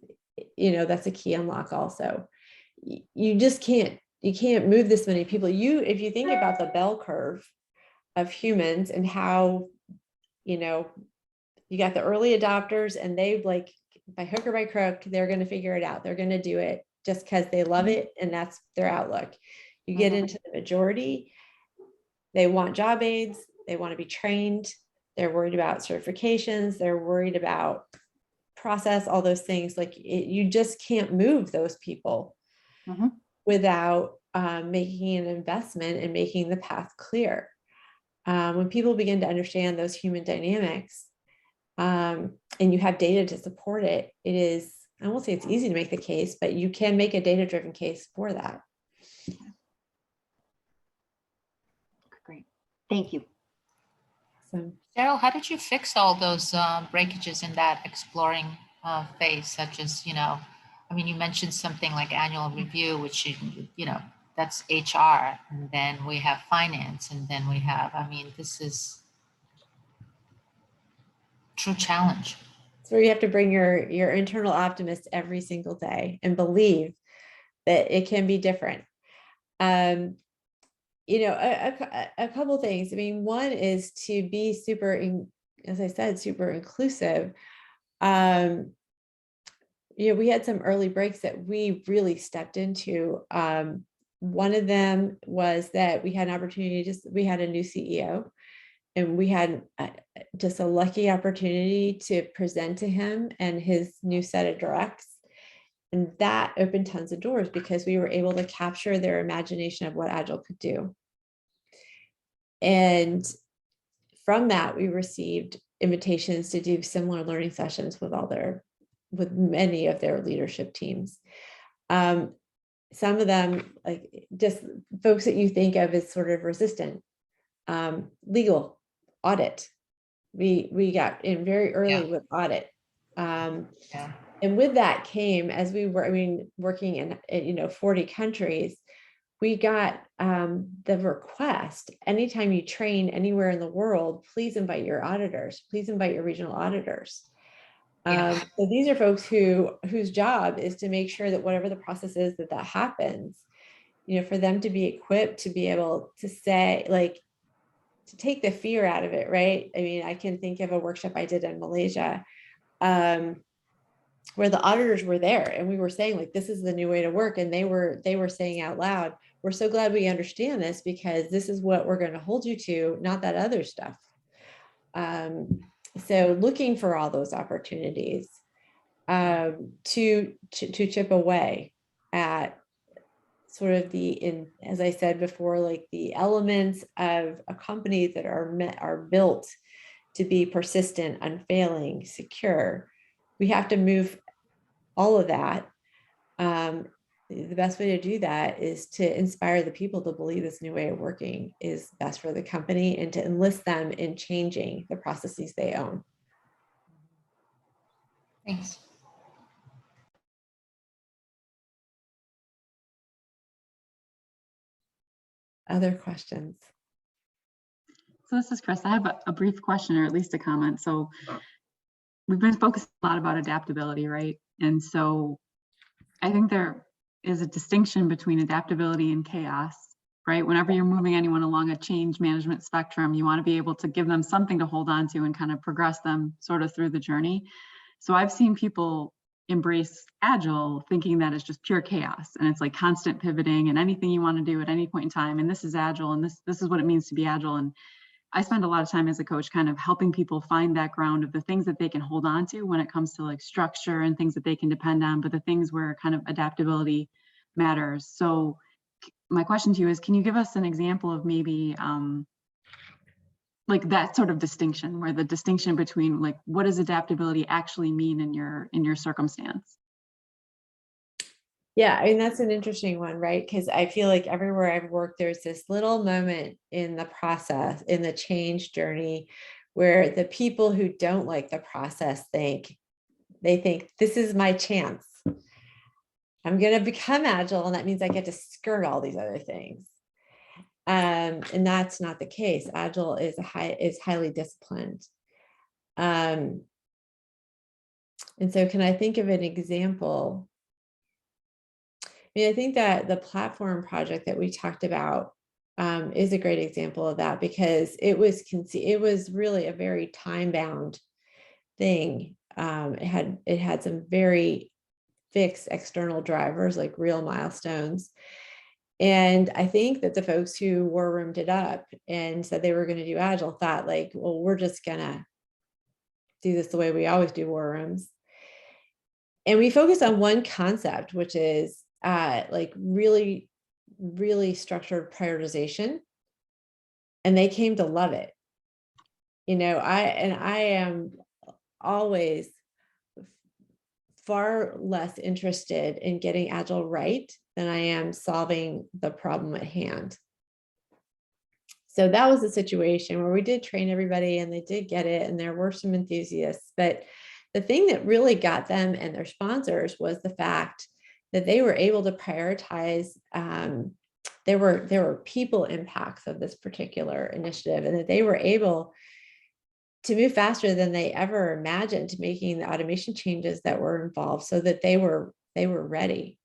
that's a key unlock also. You can't move this many people. If you think about the bell curve of humans and how, you got the early adopters, and they, like, by hook or by crook, they're going to figure it out. They're going to do it just because they love it, and that's their outlook. You get into the majority, they want job aids, they want to be trained, they're worried about certifications, they're worried about process, all those things. Like, you just can't move those people without making an investment and making the path clear. When people begin to understand those human dynamics, and you have data to support it, it is, I won't say it's easy to make the case, but you can make a data-driven case for that. Great. Thank you. So, Cheryl, how did you fix all those breakages in that exploring phase, such as, I mean, you mentioned something like annual review, which, you know, that's HR, and then we have finance, and then we have, I mean, this is true challenge. It's where you have to bring your internal optimist every single day and believe that it can be different. You know, a couple things. I mean, one is to be as I said, super inclusive. You know, we had some early breaks that we really stepped into. One of them was that we had an opportunity, we had a new CEO, and we had just a lucky opportunity to present to him and his new set of directs. And that opened tons of doors because we were able to capture their imagination of what Agile could do. And from that, we received invitations to do similar learning sessions with many of their leadership teams. Some of them, like just folks that you think of as sort of resistant, legal, audit. We got in very early with audit. And with that came, as we were, I mean, working in 40 countries, we got the request, anytime you train anywhere in the world, please invite your auditors, please invite your regional auditors. So these are folks whose job is to make sure that whatever the process is that happens, you know, for them to be equipped to be able to say, like, to take the fear out of it, right? I mean, I can think of a workshop I did in Malaysia, where the auditors were there and we were saying, like, this is the new way to work. And they were saying out loud, we're so glad we understand this because this is what we're going to hold you to, not that other stuff. So looking for all those opportunities to chip away at sort of as I said before, like the elements of a company that are built to be persistent, unfailing, secure. We have to move all of that. The best way to do that is to inspire the people to believe this new way of working is best for the company and to enlist them in changing the processes they own. Thanks. Other questions? So this is Chris. I have a brief question, or at least a comment. So we've been focused a lot about adaptability, right? And so I think there is a distinction between adaptability and chaos, right? Whenever you're moving anyone along a change management spectrum, you want to be able to give them something to hold on to and kind of progress them sort of through the journey. So I've seen people embrace Agile thinking that it's just pure chaos and it's like constant pivoting and anything you want to do at any point in time. And this is Agile and this is what it means to be Agile. And I spend a lot of time as a coach kind of helping people find that ground of the things that they can hold on to when it comes to like structure and things that they can depend on, but the things where kind of adaptability matters. So my question to you is, can you give us an example of maybe like that sort of distinction, where the distinction between like, what does adaptability actually mean in your circumstance? Yeah, I mean, that's an interesting one, right? Because I feel like everywhere I've worked, there's this little moment in the process, in the change journey, where the people who don't like the process think this is my chance. I'm going to become Agile, and that means I get to skirt all these other things. And that's not the case. Agile is highly disciplined. And so can I think of an example? I mean, I think that the platform project that we talked about is a great example of that, because it was really a very time-bound thing. It had some very fixed external drivers, like real milestones. And I think that the folks who war roomed it up and said they were going to do Agile thought like, well, we're just going to do this the way we always do war rooms. And we focused on one concept, which is like really, really structured prioritization. And they came to love it. You know, I am always far less interested in getting Agile right than I am solving the problem at hand. So that was a situation where we did train everybody and they did get it, and there were some enthusiasts, but the thing that really got them and their sponsors was the fact that they were able to prioritize. There were people impacts of this particular initiative, and that they were able to move faster than they ever imagined, making the automation changes that were involved, so that they were ready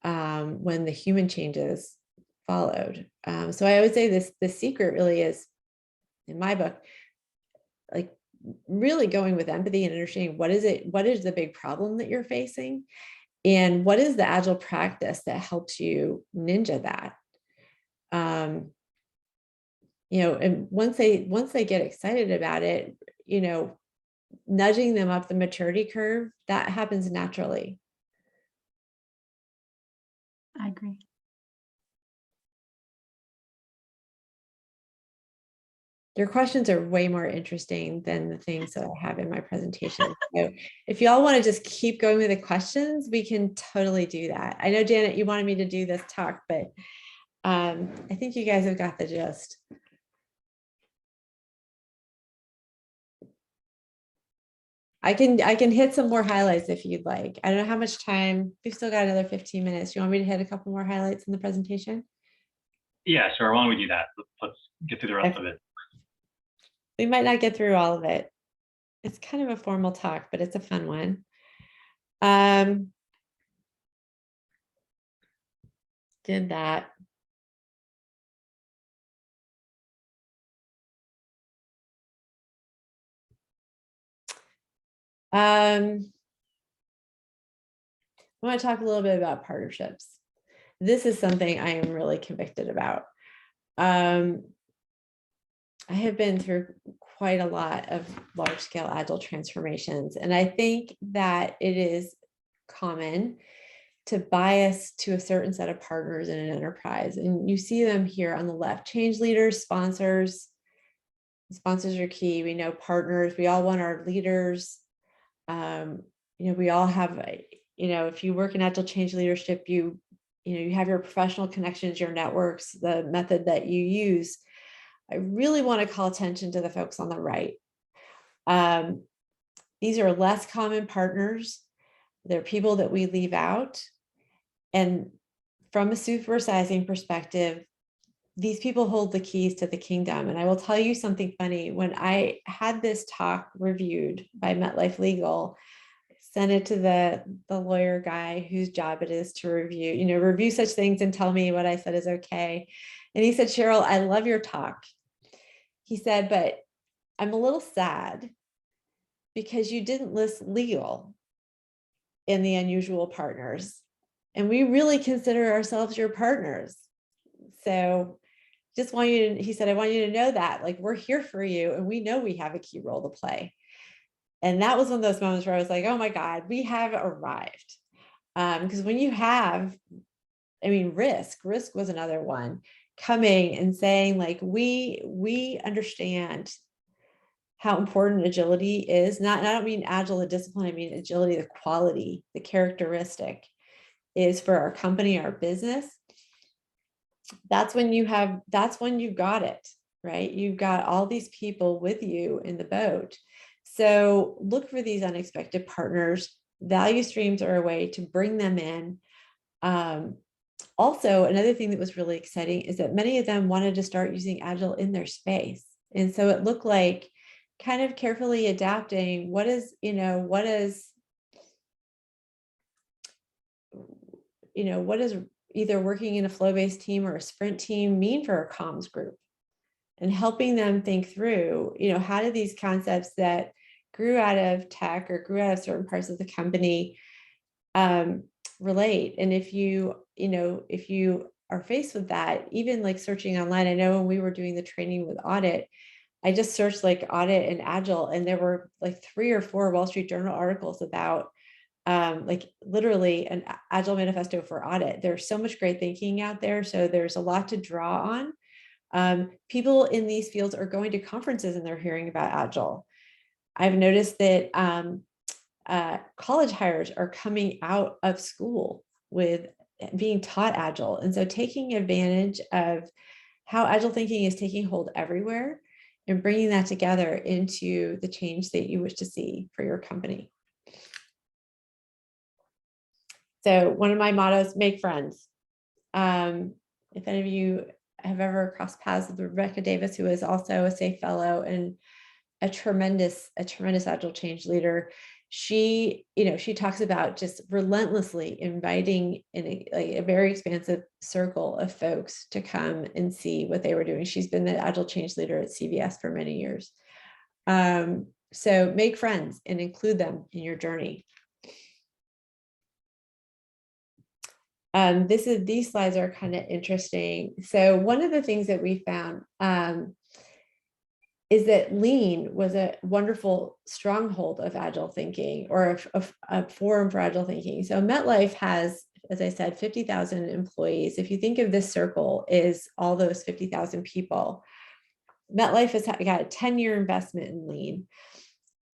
when the human changes followed. So I would say the secret really is, in my book, like really going with empathy and understanding what is the big problem that you're facing, and what is the agile practice that helps you ninja that. And once they get excited about it, nudging them up the maturity curve, that happens naturally. I agree. Your questions are way more interesting than the things that I have in my presentation. So if y'all want to just keep going with the questions, we can totally do that. I know, Janet, you wanted me to do this talk, but I think you guys have got the gist. I can hit some more highlights if you'd like. I don't know how much time. We've still got another 15 minutes. You want me to hit a couple more highlights in the presentation? Yeah, sure. Why don't we do that? Let's get through the rest of it. We might not get through all of it. It's kind of a formal talk, but it's a fun one. Did that. I want to talk a little bit about partnerships. This is something I am really convicted about. I have been through quite a lot of large-scale agile transformations, and I think that it is common to bias to a certain set of partners in an enterprise. And you see them here on the left: change leaders, sponsors. Sponsors are key. We know partners. We all want our leaders. We all have, if you work in agile change leadership, you have your professional connections, your networks, the method that you use. I really want to call attention to the folks on the right. These are less common partners. They're people that we leave out. And from a supersizing perspective, these people hold the keys to the kingdom. And I will tell you something funny. When I had this talk reviewed by Metlife Legal, sent it to the lawyer guy whose job it is to review such things and tell me what I said is okay. And he said, Cheryl, I love your talk. He said, but I'm a little sad because you didn't list legal in the unusual partners. And we really consider ourselves your partners. So just want you to, he said, I want you to know that, like, we're here for you and we know we have a key role to play. And that was one of those moments where I was like, oh my God, we have arrived. Because when you have, risk was another one, coming and saying, like, we understand how important agility is. I don't mean agile, the discipline, I mean agility, the quality, the characteristic is for our company, our business. That's when you've got it, right? You've got all these people with you in the boat. So look for these unexpected partners. Value streams are a way to bring them in. Also, another thing that was really exciting is that many of them wanted to start using Agile in their space. And so it looked like kind of carefully adapting what is either working in a flow-based team or a sprint team mean for a comms group, and helping them think through, how do these concepts that grew out of tech or grew out of certain parts of the company relate. And if you are faced with that, even like searching online, I know when we were doing the training with audit, I just searched like audit and Agile, and there were like 3 or 4 Wall Street Journal articles about like literally an Agile manifesto for audit. There's so much great thinking out there. So there's a lot to draw on. People in these fields are going to conferences and they're hearing about Agile. I've noticed that college hires are coming out of school with being taught Agile. And so taking advantage of how Agile thinking is taking hold everywhere and bringing that together into the change that you wish to see for your company. So one of my mottos, make friends. If any of you have ever crossed paths with Rebecca Davis, who is also a SAFe fellow and a tremendous Agile change leader, she talks about just relentlessly inviting in a very expansive circle of folks to come and see what they were doing. She's been the Agile change leader at CVS for many years. So make friends and include them in your journey. These slides are kind of interesting. So one of the things that we found is that lean was a wonderful stronghold of Agile thinking, or a forum for Agile thinking. So Metlife has, as I said, 50,000 employees. If you think of this circle is all those 50,000 people, Metlife has got a 10-year investment in lean.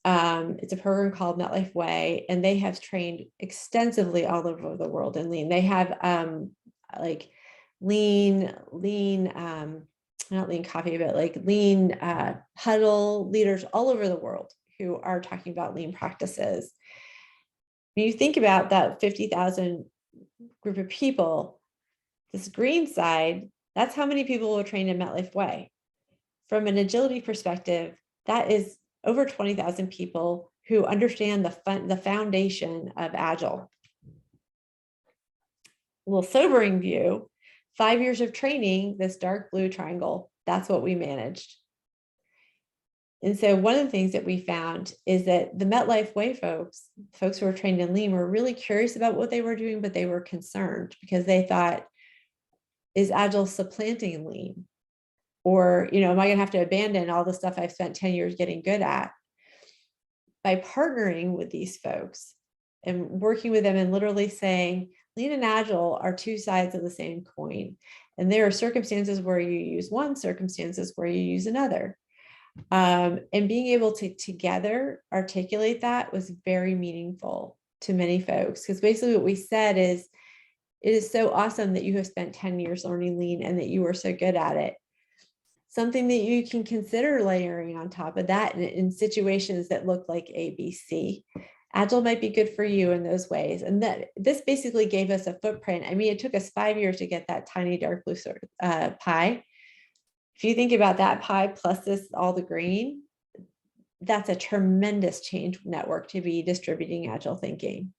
It's a program called Metlife Way, and they have trained extensively all over the world in lean. They have like not lean coffee, but like lean huddle leaders all over the world who are talking about lean practices. When you think about that 50,000 group of people, this green side, that's how many people were trained in Metlife Way. From an agility perspective, that is over 20,000 people who understand the foundation of Agile. A little sobering view, 5 years of training, this dark blue triangle, that's what we managed. And so one of the things that we found is that the Metlife Way folks who were trained in lean, were really curious about what they were doing, but they were concerned because they thought, is Agile supplanting lean? Or, am I going to have to abandon all the stuff I've spent 10 years getting good at? By partnering with these folks and working with them and literally saying, lean and Agile are two sides of the same coin. And there are circumstances where you use one, circumstances where you use another. And being able to together articulate that was very meaningful to many folks. Because basically what we said is, it is so awesome that you have spent 10 years learning lean and that you are so good at it. Something that you can consider layering on top of that in situations that look like ABC. Agile might be good for you in those ways. And that this basically gave us a footprint. I mean, it took us 5 years to get that tiny dark blue pie. If you think about that pie plus this, all the green, that's a tremendous change network to be distributing Agile thinking.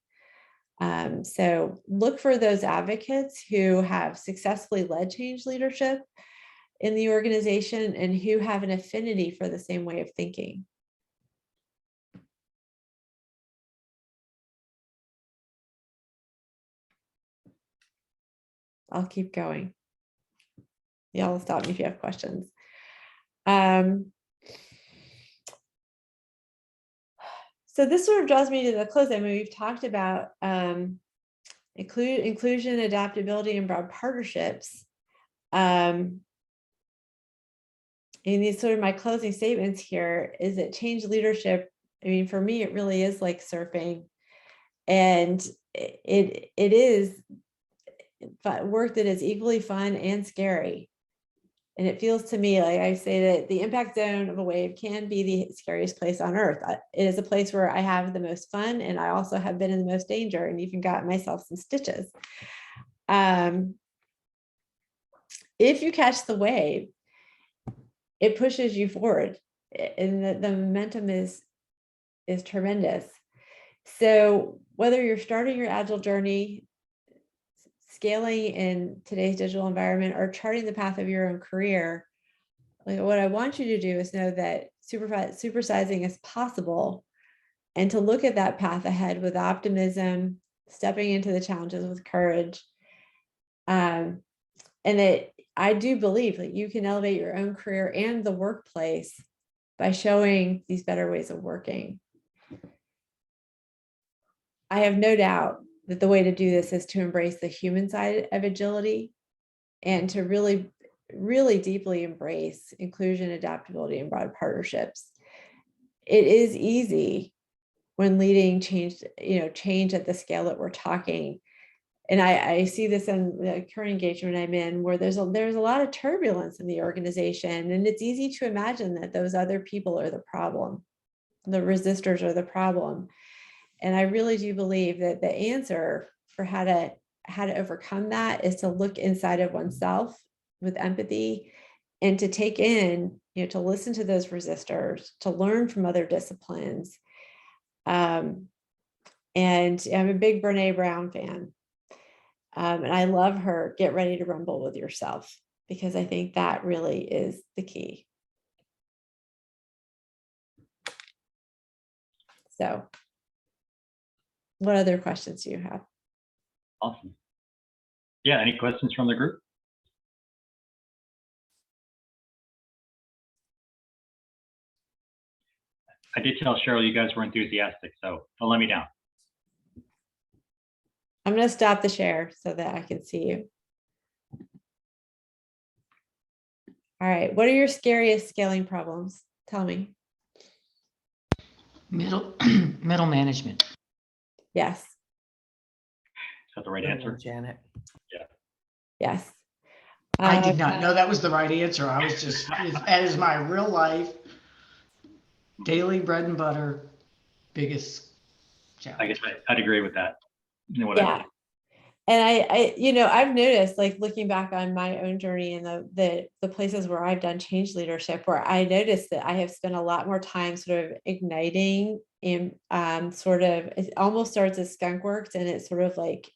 So look for those advocates who have successfully led change leadership in the organization and who have an affinity for the same way of thinking. I'll keep going. Y'all stop me if you have questions. So this sort of draws me to the close. I mean, we've talked about inclusion, adaptability, and broad partnerships. And these sort of my closing statements here is that change leadership, I mean, for me, it really is like surfing. And it is work that is equally fun and scary. And it feels to me like I say that the impact zone of a wave can be the scariest place on earth. It is a place where I have the most fun, and I also have been in the most danger and even got myself some stitches. If you catch the wave, it pushes you forward, and the momentum is tremendous. So whether you're starting your Agile journey, scaling in today's digital environment, or charting the path of your own career, like what I want you to do is know that supersizing is possible, and to look at that path ahead with optimism, stepping into the challenges with courage. And that I do believe that you can elevate your own career and the workplace by showing these better ways of working. I have no doubt that the way to do this is to embrace the human side of agility and to really, really deeply embrace inclusion, adaptability, and broad partnerships. It is easy when leading change, change at the scale that we're talking. And I see this in the current engagement I'm in, where there's a lot of turbulence in the organization, and it's easy to imagine that those other people are the problem, the resistors are the problem. And I really do believe that the answer for how to overcome that is to look inside of oneself with empathy and to take in, to listen to those resistors, to learn from other disciplines. And I'm a big Brene Brown fan. And I love her, get ready to rumble with yourself, because I think that really is the key. So what other questions do you have? Awesome. Yeah, any questions from the group? I did tell Cheryl you guys were enthusiastic, so don't let me down. I'm going to stop the share so that I can see you. All right. What are your scariest scaling problems? Tell me. Middle management. Yes. Is that the right answer? Janet. Yes. I did not know that was the right answer. I was just, that is my real life, daily bread and butter, biggest challenge. I guess I'd agree with that. You know what Yeah. And I've noticed, like, looking back on my own journey and the places where I've done change leadership, where I noticed that I have spent a lot more time sort of igniting and sort of, it almost starts as skunk works, and it's sort of like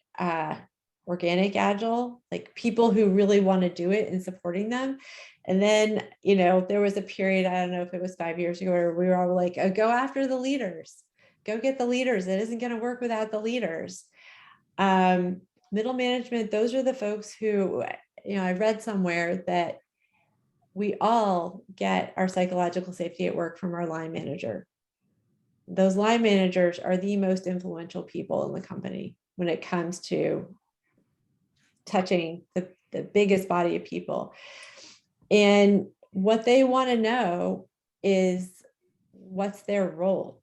organic agile, like people who really want to do it and supporting them. And then, there was a period, I don't know if it was 5 years ago, where we were all like, oh, go after the leaders, go get the leaders. It isn't going to work without the leaders. Middle management, those are the folks who, I read somewhere that we all get our psychological safety at work from our line manager. Those line managers are the most influential people in the company when it comes to touching the biggest body of people. And what they want to know is, what's their role?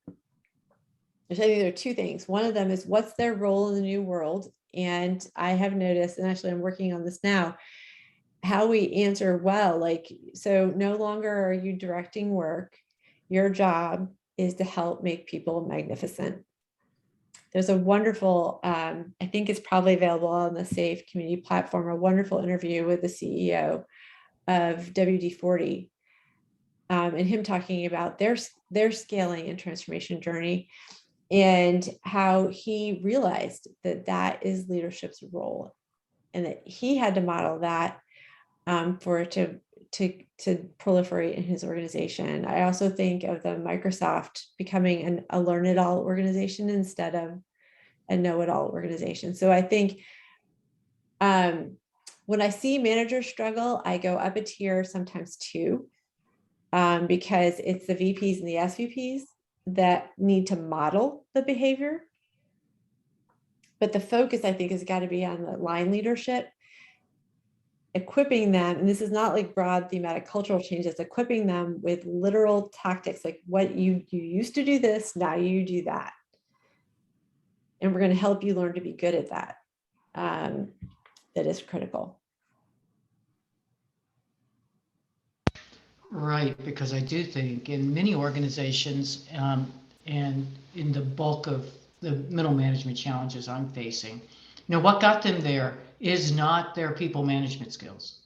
I think there are two things. One of them is, what's their role in the new world? And I have noticed, and actually I'm working on this now, how we answer well, like, so no longer are you directing work. Your job is to help make people magnificent. There's a wonderful, I think it's probably available on the SAFe community platform, a wonderful interview with the CEO of WD-40, and him talking about their scaling and transformation journey, and how he realized that is leadership's role, and that he had to model that for it to proliferate in his organization. I also think of the Microsoft becoming a learn-it-all organization instead of a know-it-all organization. So I think when I see managers struggle, I go up a tier, sometimes two, because it's the VPs and the SVPs that need to model the behavior. But the focus, I think, has got to be on the line leadership, equipping them. And this is not like broad thematic cultural changes, equipping them with literal tactics, like, what you used to do this, now you do that. And we're going to help you learn to be good at that. That is critical. Right, because I do think in many organizations, and in the bulk of the middle management challenges I'm facing, what got them there is not their people management skills.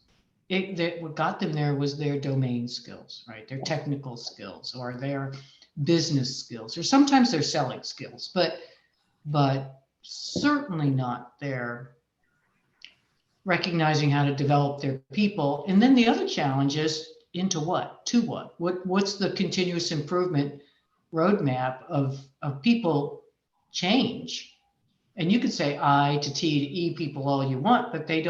What got them there was their domain skills, right? Their technical skills, or their business skills, or sometimes their selling skills, but certainly not their recognizing how to develop their people. And then the other challenge is, into what? To what? What's the continuous improvement roadmap of people change? And you could say I to T to E people all you want, but they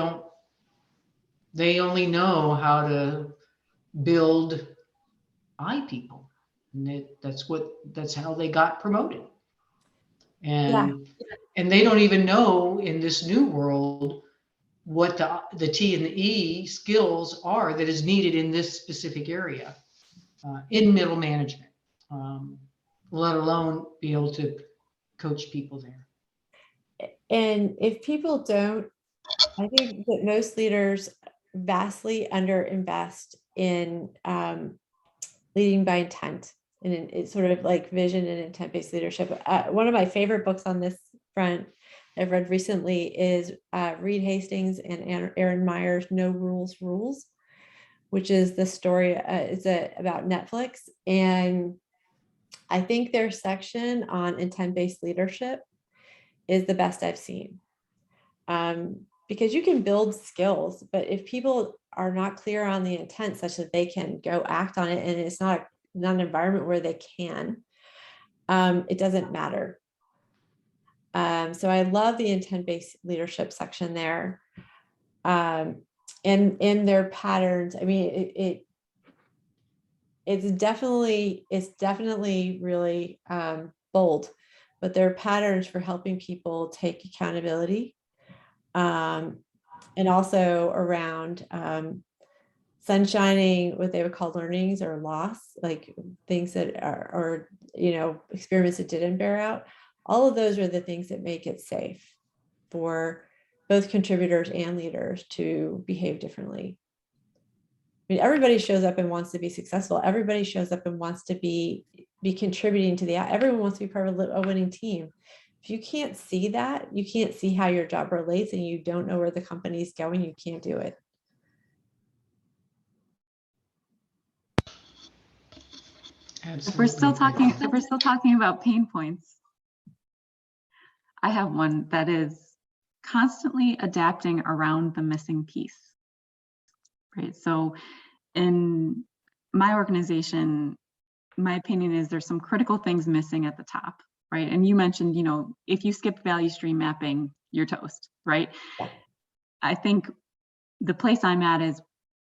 only know how to build I people. And that's how they got promoted. And they don't even know in this new world what the T and the E skills are that is needed in this specific area in middle management, let alone be able to coach people there. And if people don't, I think that most leaders vastly underinvest in leading by intent, and it's sort of like vision and intent-based leadership. One of my favorite books on this front, I've read recently is Reed Hastings and Aaron Meyer's No Rules Rules, which is the story, about Netflix. And I think their section on intent-based leadership is the best I've seen. Because you can build skills, but if people are not clear on the intent such that they can go act on it, and it's not an environment where they can, it doesn't matter. So I love the intent-based leadership section there. And in their patterns, I mean, it's definitely really bold, but there are patterns for helping people take accountability, and also around sunshining what they would call learnings or loss, like things that are, or experiments that didn't bear out. All of those are the things that make it safe for both contributors and leaders to behave differently. I mean, everybody shows up and wants to be successful. Everybody shows up and wants to be contributing to everyone wants to be part of a winning team. If you can't see that, you can't see how your job relates, and you don't know where the company's going, you can't do it. Absolutely. If we're still talking about pain points, I have one that is constantly adapting around the missing piece, right? So in my organization, my opinion is there's some critical things missing at the top, right? And you mentioned, if you skip value stream mapping, you're toast, right? Yeah. I think the place I'm at is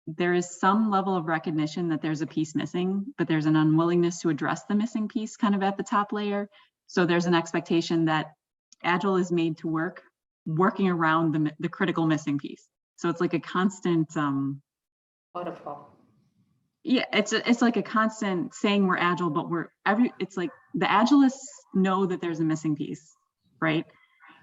there is some level of recognition that there's a piece missing, but there's an unwillingness to address the missing piece kind of at the top layer. So there's an expectation that Agile is made to working around the critical missing piece. So it's like a constant Waterfall. yeah, it's like a constant saying we're Agile, but it's like the Agilists know that there's a missing piece, right?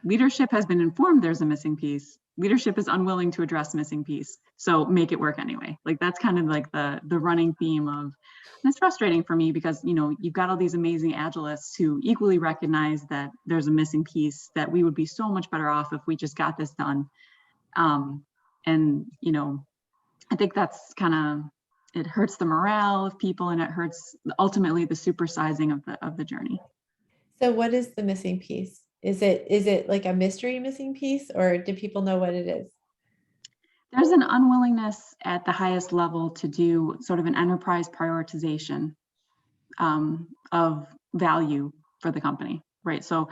Leadership has been informed there's a missing piece. Leadership is unwilling to address missing piece, so make it work anyway. Like that's kind of like the running theme of, and it's frustrating for me because you've got all these amazing Agilists who equally recognize that there's a missing piece, that we would be so much better off if we just got this done. And I think that's kind of, it hurts the morale of people, and it hurts ultimately the supersizing of the journey. So what is the missing piece? Is it like a mystery missing piece, or do people know what it is? There's an unwillingness at the highest level to do sort of an enterprise prioritization of value for the company, right? So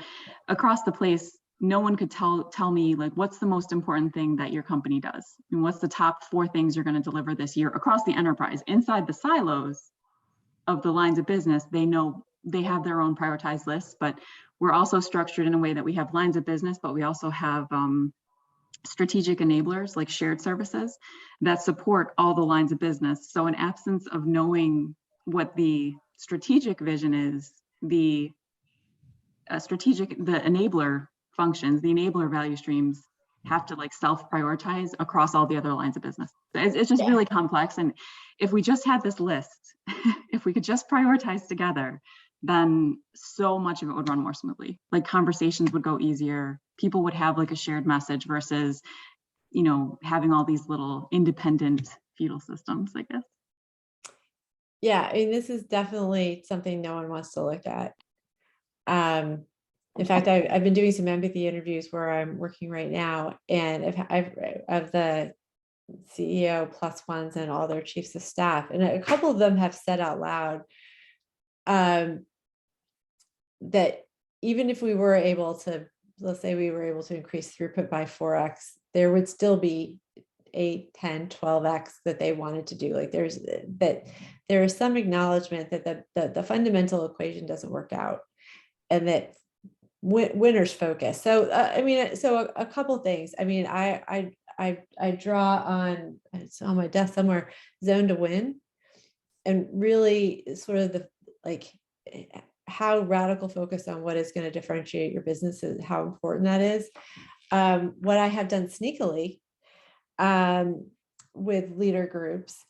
across the place, no one could tell me like, what's the most important thing that your company does? And what's the top 4 things you're going to deliver this year across the enterprise? Inside the silos of the lines of business, they know they have their own prioritized lists, but we're also structured in a way that we have lines of business, but we also have strategic enablers like shared services that support all the lines of business. So in absence of knowing what the strategic vision is, the enabler functions, the enabler value streams have to like self-prioritize across all the other lines of business. It's just really complex. And if we just had this list, if we could just prioritize together, then so much of it would run more smoothly. Like conversations would go easier. People would have like a shared message versus, having all these little independent feudal systems like this. Yeah, I mean, this is definitely something no one wants to look at. In fact, I've been doing some empathy interviews where I'm working right now, and of the CEO plus ones and all their chiefs of staff, and a couple of them have said out loud that even if we were able to, let's say we were able to increase throughput by 4x, there would still be 8, 10, 12x that they wanted to do. Like there is some acknowledgement that the fundamental equation doesn't work out, and that winners focus. So a couple things. I mean, I draw on, it's on my desk somewhere, zone to win, and really sort of how radical focus on what is going to differentiate your business is, how important that is. What I have done sneakily with leader groups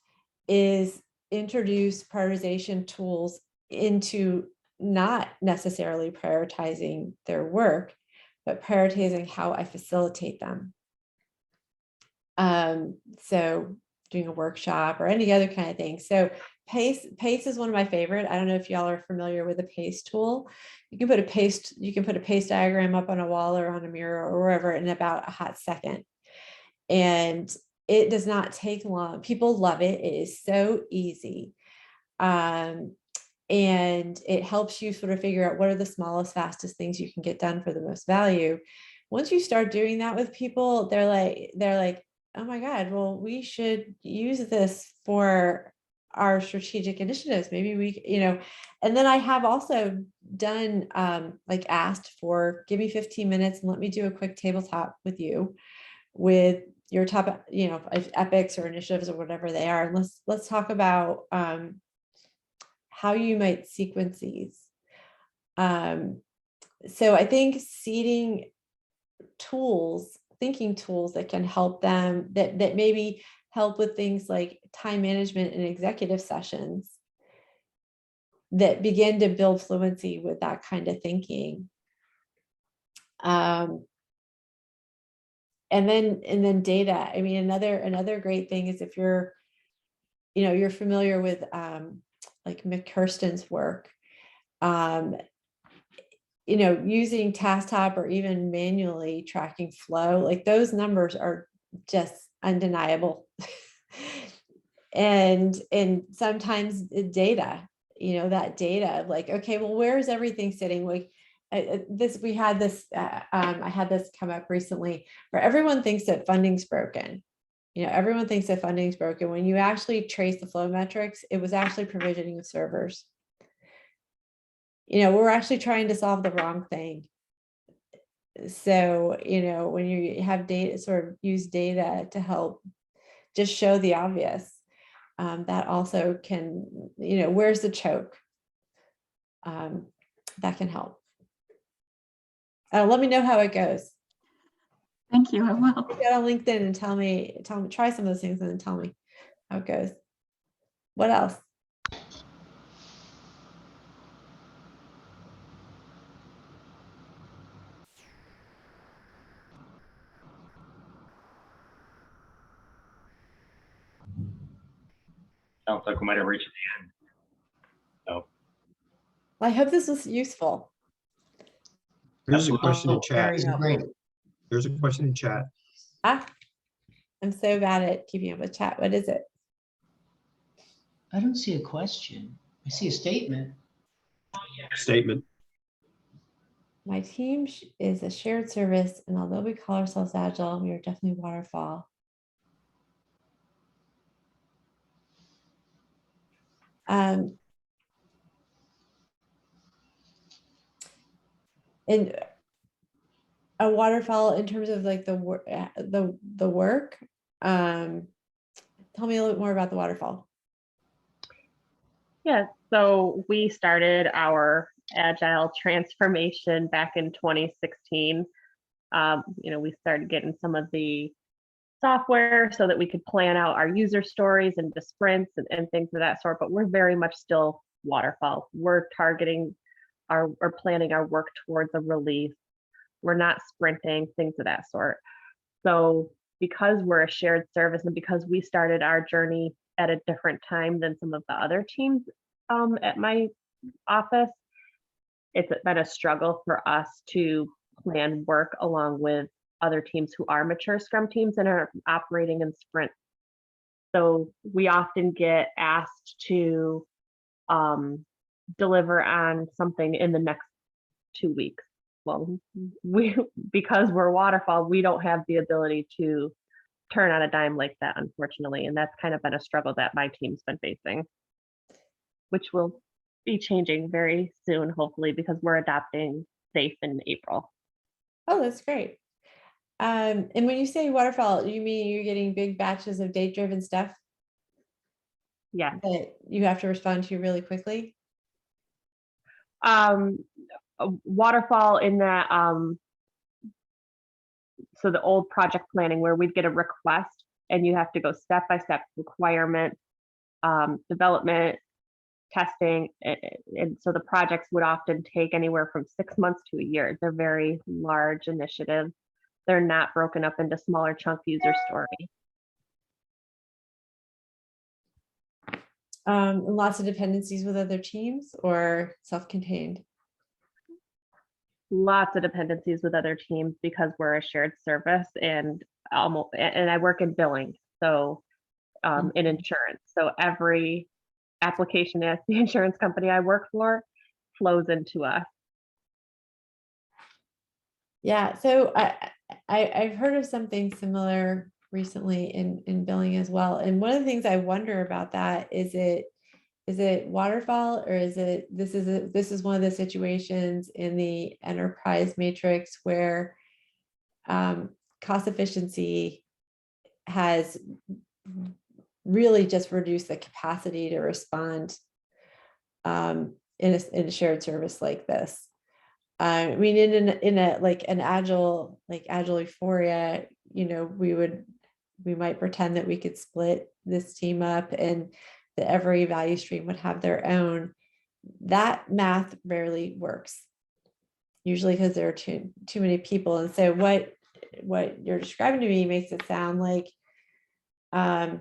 is introduce prioritization tools into not necessarily prioritizing their work, but prioritizing how I facilitate them. So doing a workshop or any other kind of thing. So pace is one of my favorite. I don't know if y'all are familiar with the pace tool. You can put a pace diagram up on a wall or on a mirror or wherever in about a hot second. And it does not take long. People love it. It is so easy. And it helps you sort of figure out what are the smallest, fastest things you can get done for the most value. Once you start doing that with people, they're like, oh my God, well, we should use this for our strategic initiatives. Maybe we, and then I have also done, like asked for, give me 15 minutes and let me do a quick tabletop with you with your top, epics or initiatives or whatever they are. And let's talk about, how you might sequence these. So I think seeding tools, thinking tools that can help them, that maybe help with things like time management and executive sessions that begin to build fluency with that kind of thinking. And then data. I mean, another great thing is if you're familiar with like McKirsten's work, using TaskTop or even manually tracking flow, like those numbers are just undeniable. and sometimes data, that data of like, okay, well, where is everything sitting? Like I had this come up recently where everyone thinks that funding's broken. Everyone thinks that funding's broken. When you actually trace the flow metrics, it was actually provisioning of servers. We're actually trying to solve the wrong thing. So, when you have data, sort of use data to help just show the obvious, that also can, where's the choke? That can help. Let me know how it goes. Thank you, I will. Get on LinkedIn and tell me, try some of those things and then tell me how it goes. What else? Sounds like we might have reached the end. So Well, I hope this was useful. There's a question in chat. Very helpful. There's a question in chat. I'm so bad at keeping up with chat. What is it? I don't see a question. I see a statement. Statement. My team is a shared service, and although we call ourselves Agile, we are definitely waterfall. And a waterfall in terms of like the work. Tell me a little bit more about the waterfall. Yeah, so we started our Agile transformation back in 2016. We started getting some of the software so that we could plan out our user stories and the sprints and things of that sort, but we're very much still waterfall. We're targeting or planning our work towards a release. We're not sprinting, things of that sort. So because we're a shared service and because we started our journey at a different time than some of the other teams at my office, it's been a struggle for us to plan work along with other teams who are mature Scrum teams and are operating in sprints. So we often get asked to deliver on something in the next 2 weeks. Well, because we're waterfall, we don't have the ability to turn on a dime like that, unfortunately. And that's kind of been a struggle that my team's been facing, which will be changing very soon, hopefully, because we're adopting SAFe in April. Oh, that's great. And when you say waterfall, you mean you're getting big batches of date-driven stuff? Yeah. That you have to respond to really quickly? A waterfall in that, so the old project planning where we'd get a request and you have to go step by step, requirement, development, testing. And so the projects would often take anywhere from 6 months to a year. They're very large initiatives. They're not broken up into smaller chunk user stories. Lots of dependencies with other teams or self-contained? Lots of dependencies with other teams because we're a shared service, and I work in billing, so in insurance. So every application at the insurance company I work for flows into us. Yeah, so I've heard of something similar recently in billing as well. And one of the things I wonder about that is it waterfall, or is it this is one of the situations in the enterprise matrix where cost efficiency has really just reduced the capacity to respond in a shared service like this. I mean, in a like an agile euphoria, you know, we might pretend that we could split this team up and that every value stream would have their own. That math rarely works, usually because there are too many people. And so what you're describing to me makes it sound like, you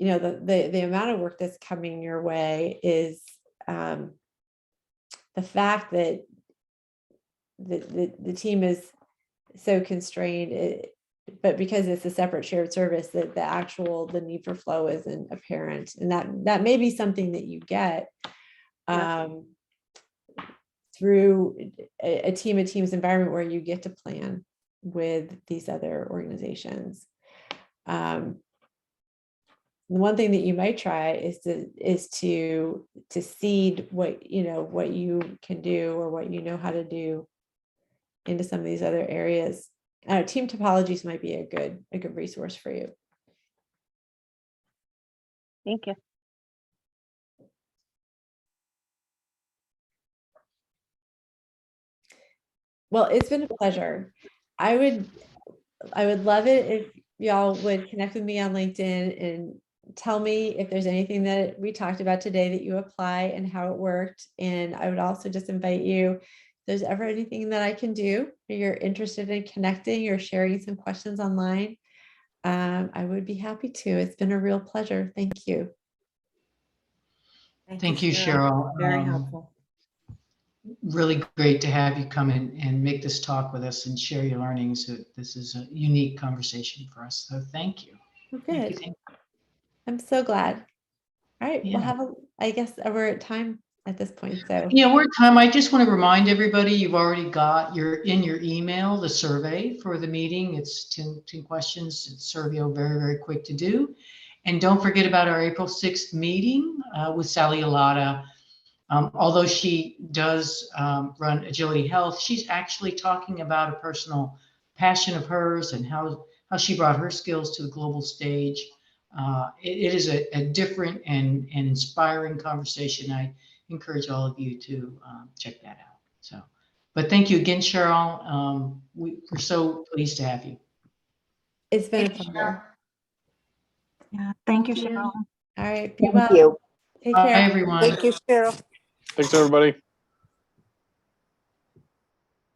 know, the amount of work that's coming your way is the fact that the team is so constrained, but because it's a separate shared service, that the need for flow isn't apparent. And that may be something that you get through a team's environment where you get to plan with these other organizations. The one thing that you might try is to seed what you can do or what you know how to do into some of these other areas. Team topologies might be a good resource for you. Thank you. Well, it's been a pleasure. I would love it if y'all would connect with me on LinkedIn and tell me if there's anything that we talked about today that you apply and how it worked. And I would also just invite you, if there's ever anything that I can do, or you're interested in connecting or sharing some questions online, I would be happy to. It's been a real pleasure. Thank you. Thank you, Cheryl. Very helpful. Really great to have you come in and make this talk with us and share your learnings. This is a unique conversation for us. So thank you. Well, Thank good. you. I'm so glad. All right. Yeah. I guess we're at time at this point. So Yeah, we're at time. I just want to remind everybody, you've already got in your email, the survey for the meeting. It's 10 questions. It's survey, very, very quick to do. And don't forget about our April 6th meeting with Sally Alata. Although she does run Agility Health, she's actually talking about a personal passion of hers and how she brought her skills to the global stage. It is a different and inspiring conversation. I encourage all of you to check that out. So, but thank you again, Cheryl. We're so pleased to have you. it's been a Thank you, pleasure. Yeah, thank you, Thank you. Cheryl. All right. Be Thank well. you. Take Bye, care. everyone. Thank you, Cheryl. Thanks, everybody.